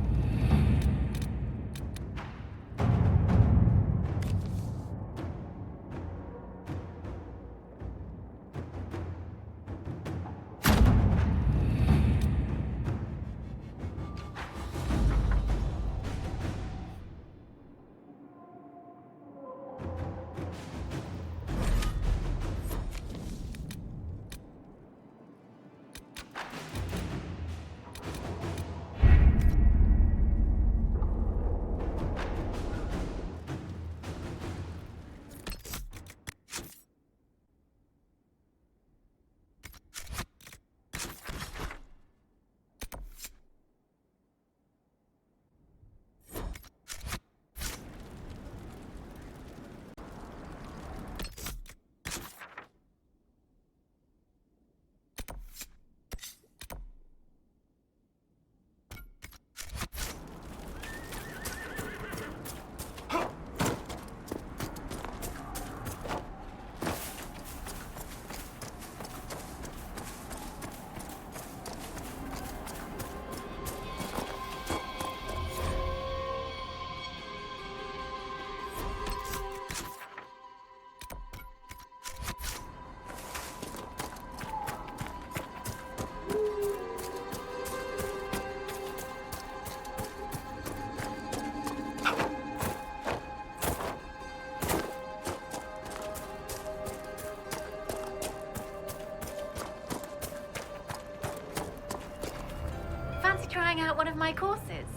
Trying out one of my courses.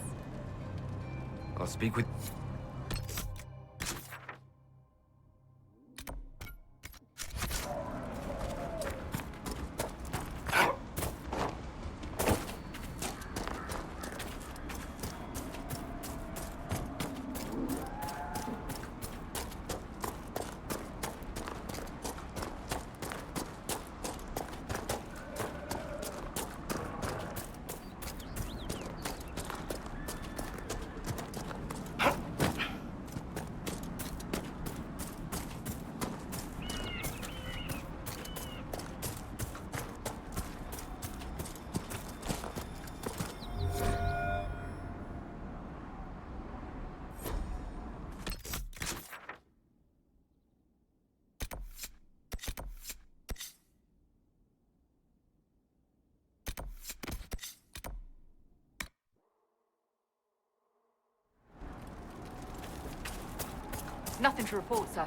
I'll speak with... Nothing to report, sir.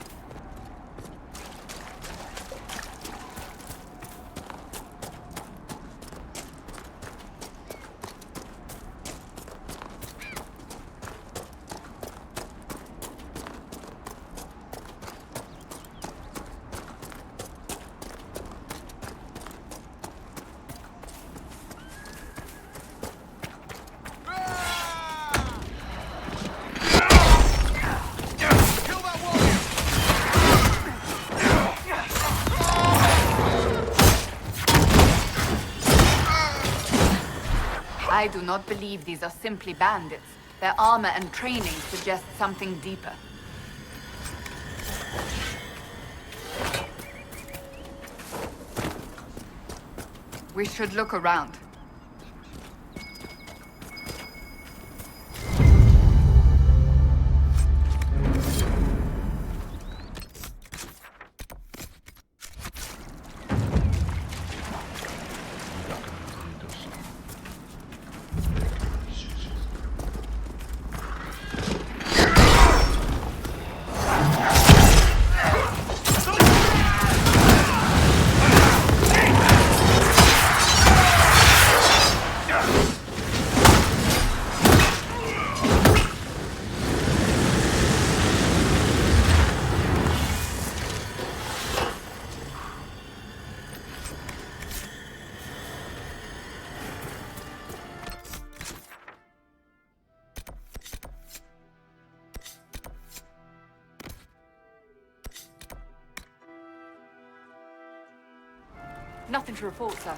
I do not believe these are simply bandits. Their armor and training suggest something deeper. We should look around. Nothing to report, sir.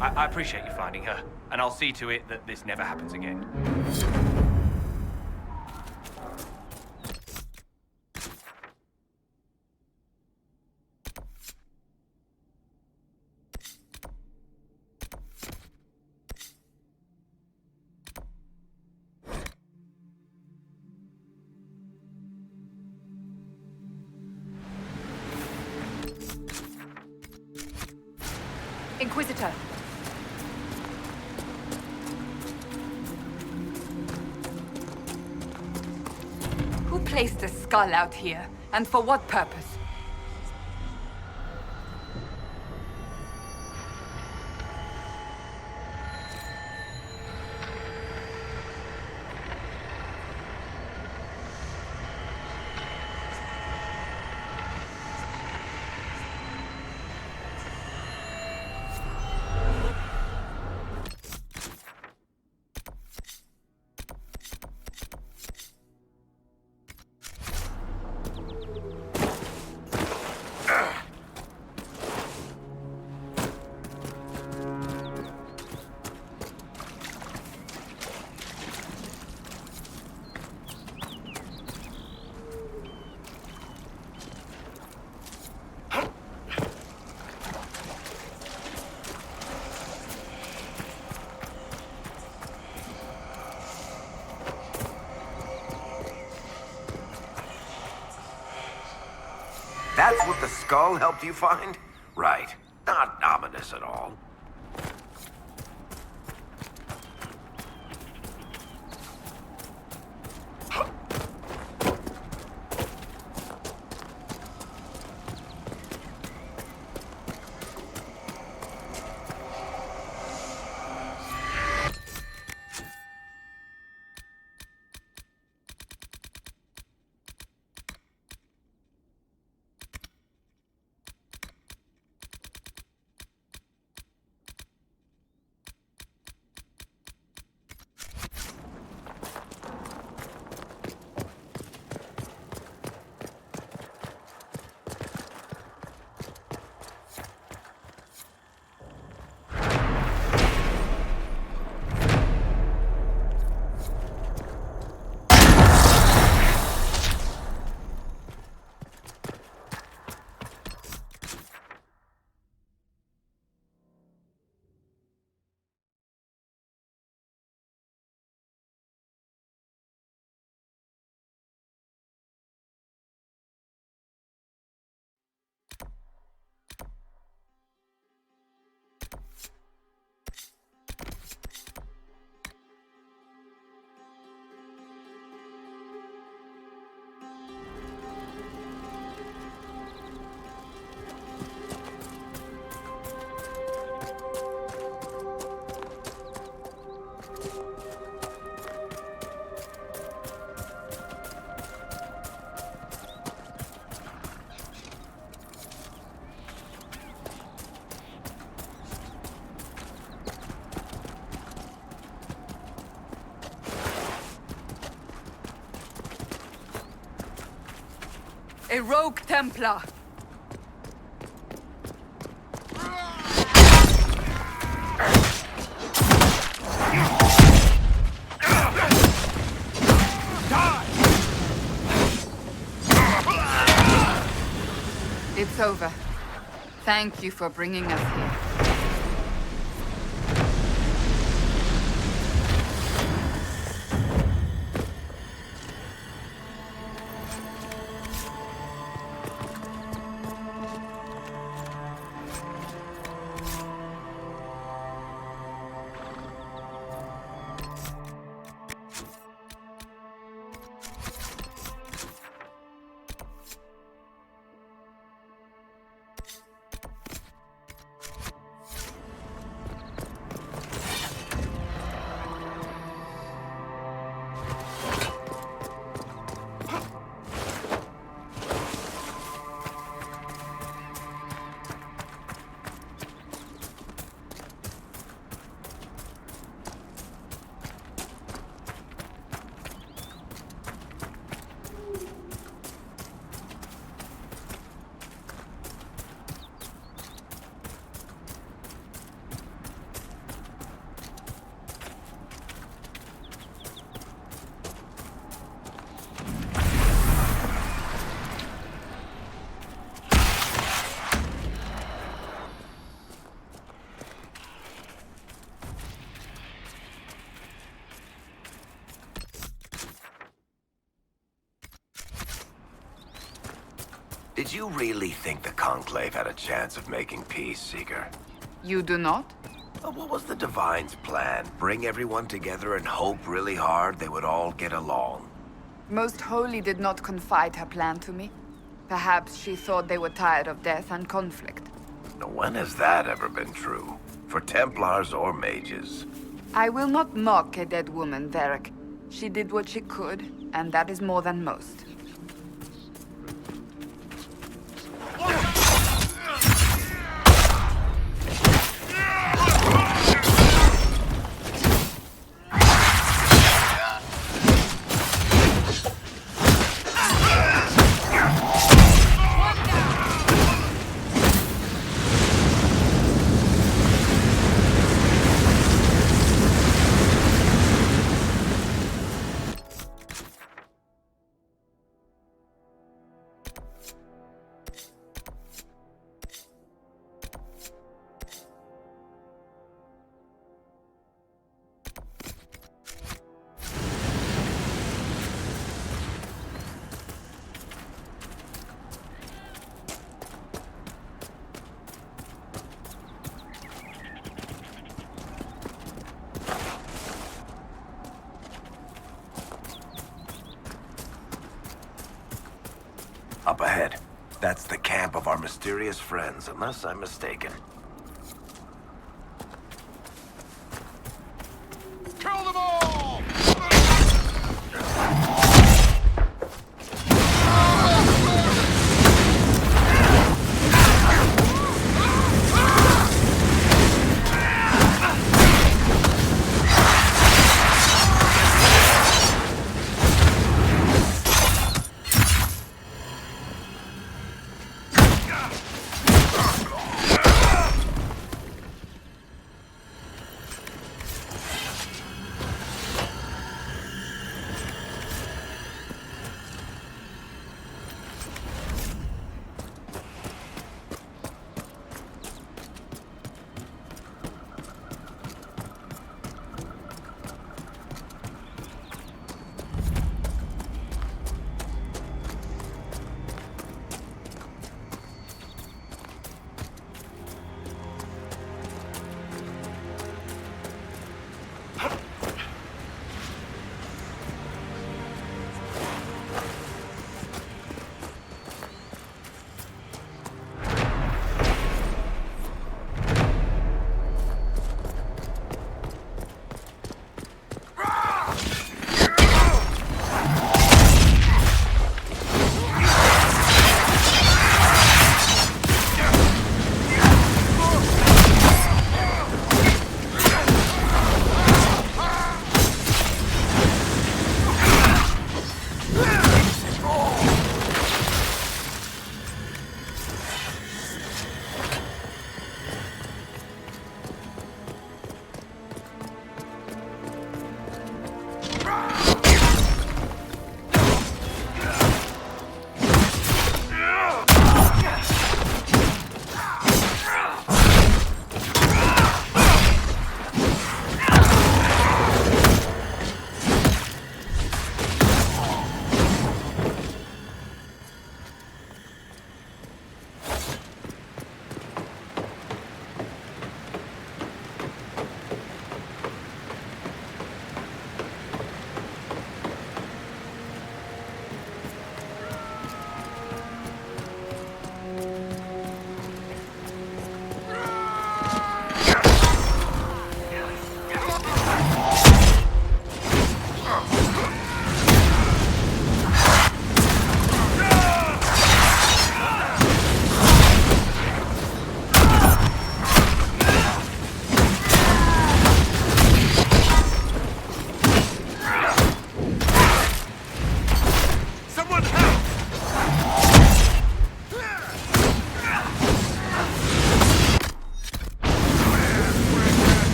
I appreciate you finding her, and I'll see to it that this never happens again. Inquisitor. Who placed a skull out here, and for what purpose? That's what the skull helped you find? Right. Not ominous at all. A rogue Templar. It's over. Thank you for bringing us here. Did you really think the Conclave had a chance of making peace, Seeker? You do not? What was the Divine's plan? Bring everyone together and hope really hard they would all get along? Most Holy did not confide her plan to me. Perhaps she thought they were tired of death and conflict. Now, when has that ever been true? For Templars or mages? I will not mock a dead woman, Varric. She did what she could, and that is more than most. Up ahead. That's the camp of our mysterious friends, unless I'm mistaken. Kill them all!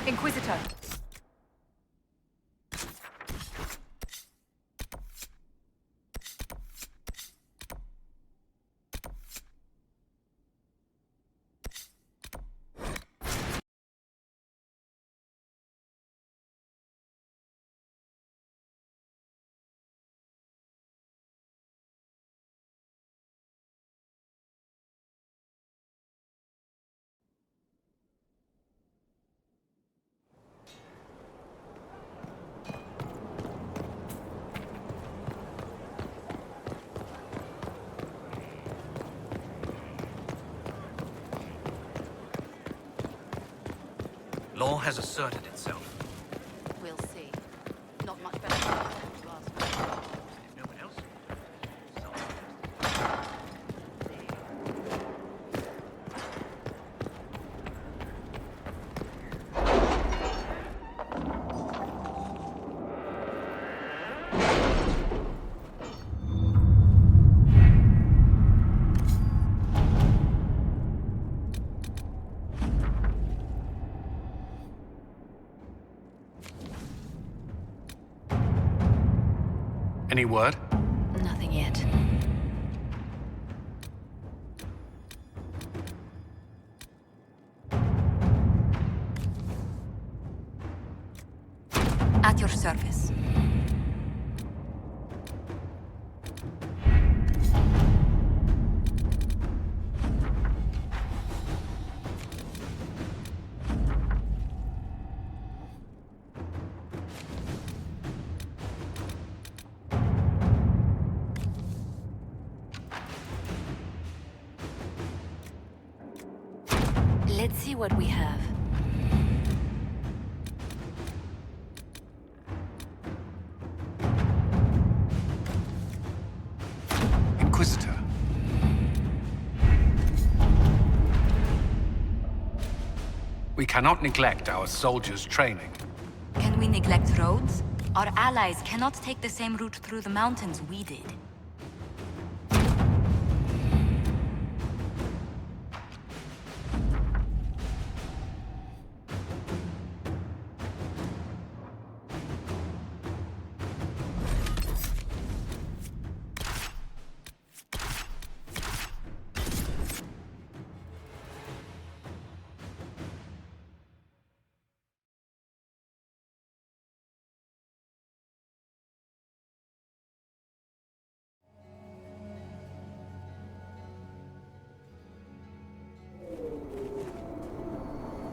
Inquisitor. Law has asserted itself. We'll see. Not much better to ask. If no one else, Any word? Nothing yet. At your service. Let's see what we have. Inquisitor. We cannot neglect our soldiers' training. Can we neglect roads? Our allies cannot take the same route through the mountains we did.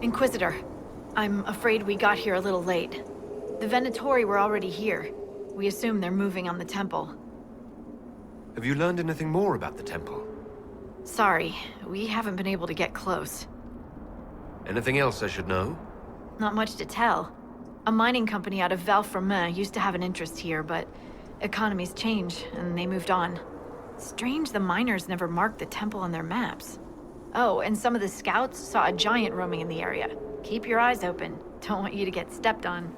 Inquisitor, I'm afraid we got here a little late. The Venatori were already here. We assume they're moving on the temple. Have you learned anything more about the temple? Sorry, we haven't been able to get close. Anything else I should know? Not much to tell. A mining company out of Val-Fremont used to have an interest here, but economies change, and they moved on. Strange the miners never marked the temple on their maps. Oh, and some of the scouts saw a giant roaming in the area. Keep your eyes open. Don't want you to get stepped on.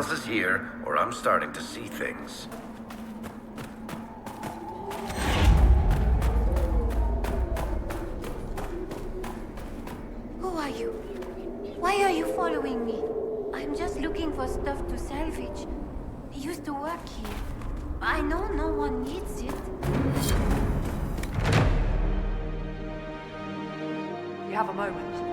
Miles is here, or I'm starting to see things. Who are you? Why are you following me? I'm just looking for stuff to salvage. I used to work here. I know no one needs it. You have a moment.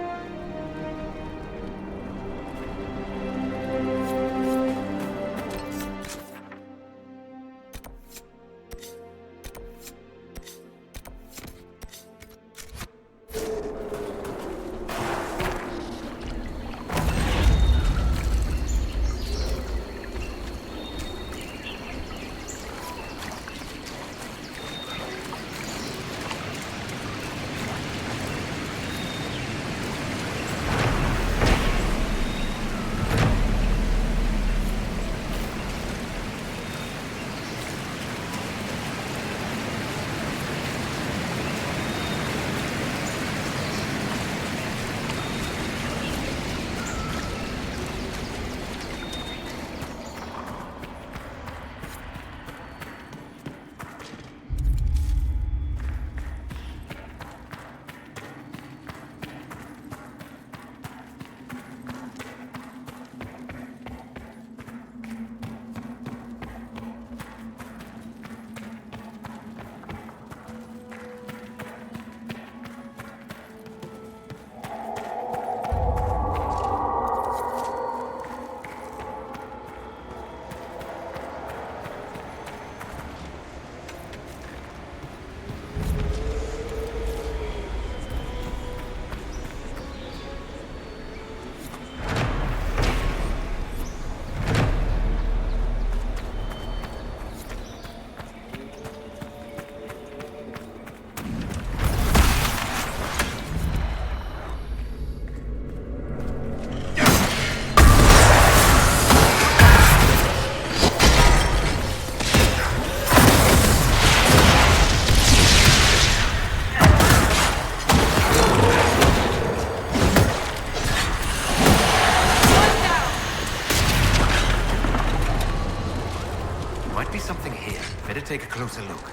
Take a closer look.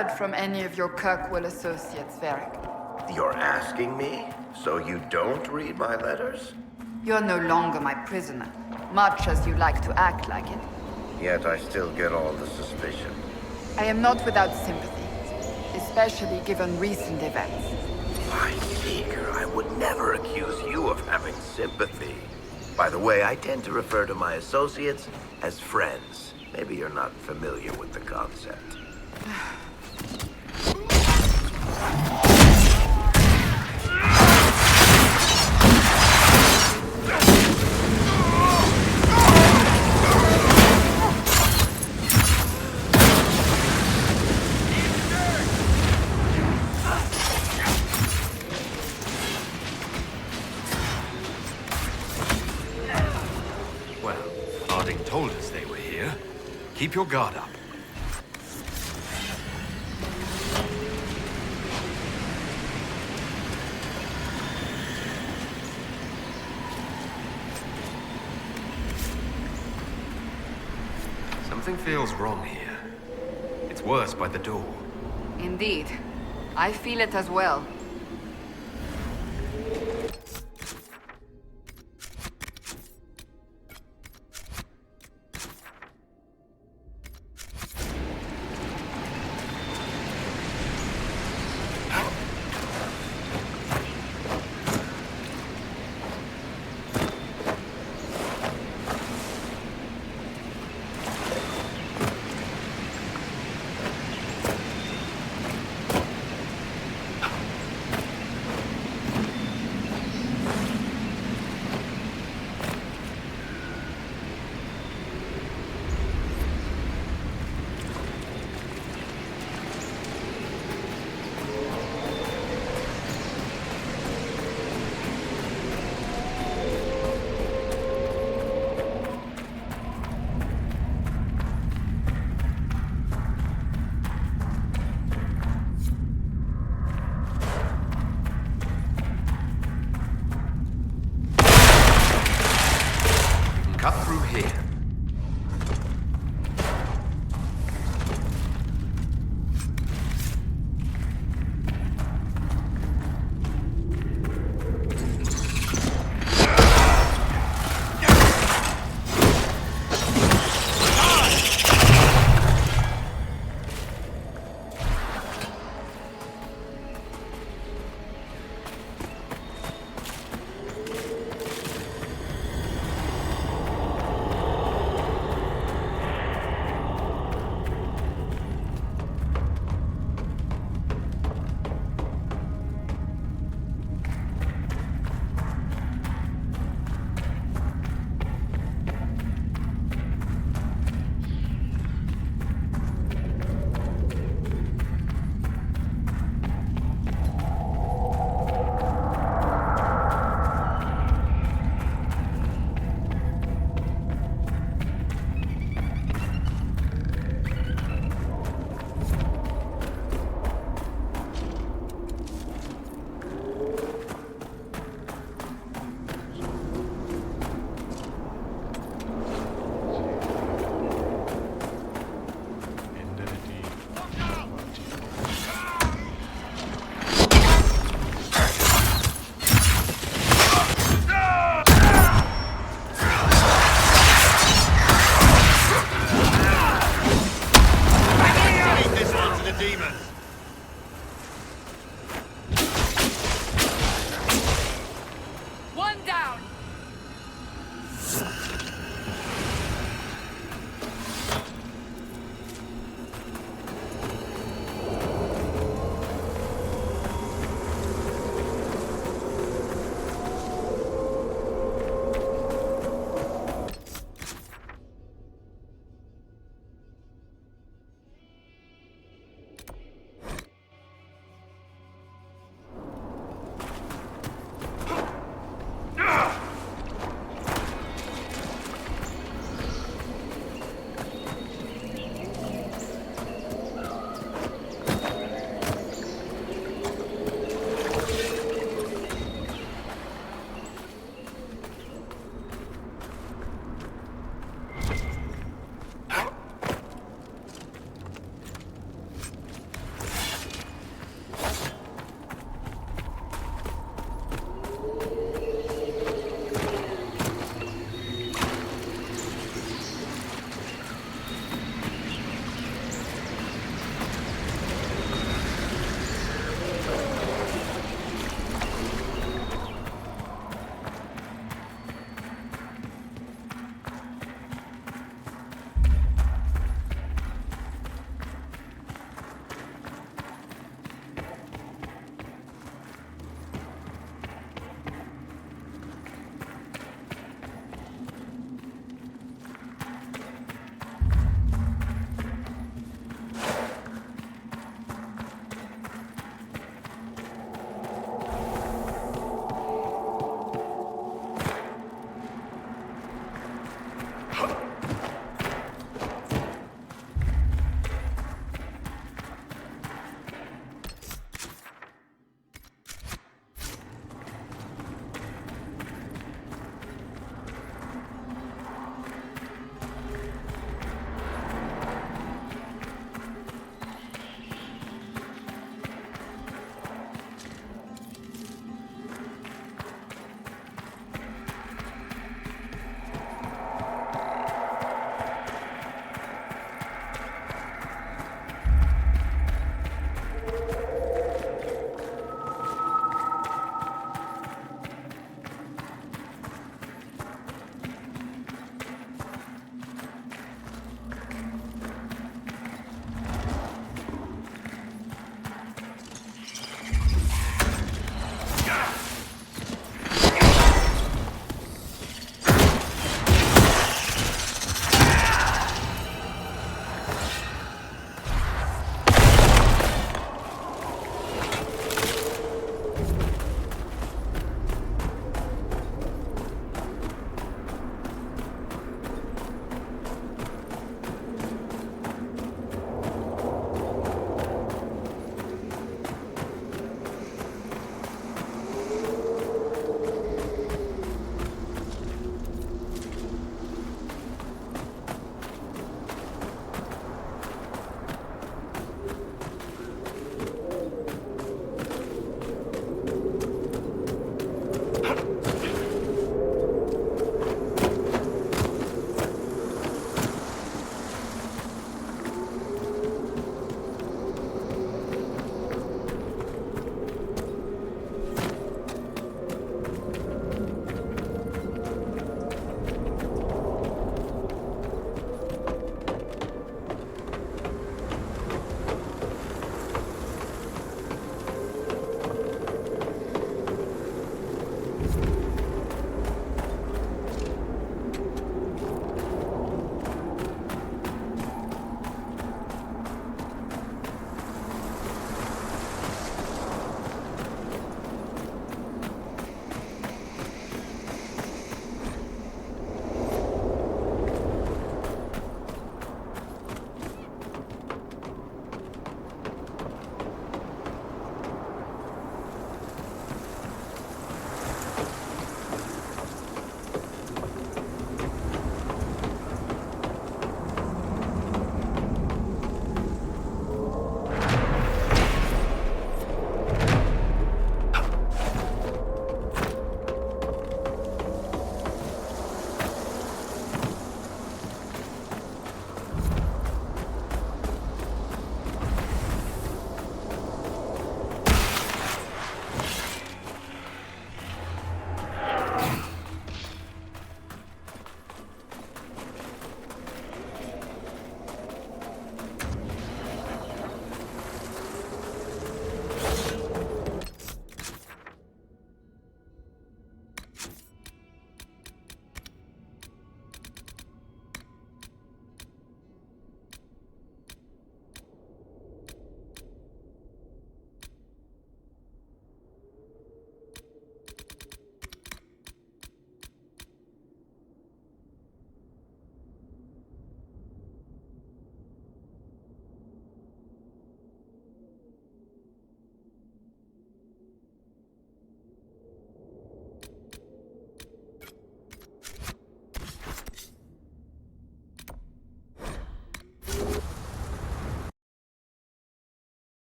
heard from any of your Kirkwall associates, Varric. You're asking me? So you don't read my letters? You're no longer my prisoner, much as you like to act like it. Yet I still get all the suspicion. I am not without sympathy, especially given recent events. Why, Seeker, I would never accuse you of having sympathy. By the way, I tend to refer to my associates as friends. Maybe you're not familiar with the concept. Told us they were here. Keep your guard up. Something feels wrong here. It's worse by the door. Indeed. I feel it as well.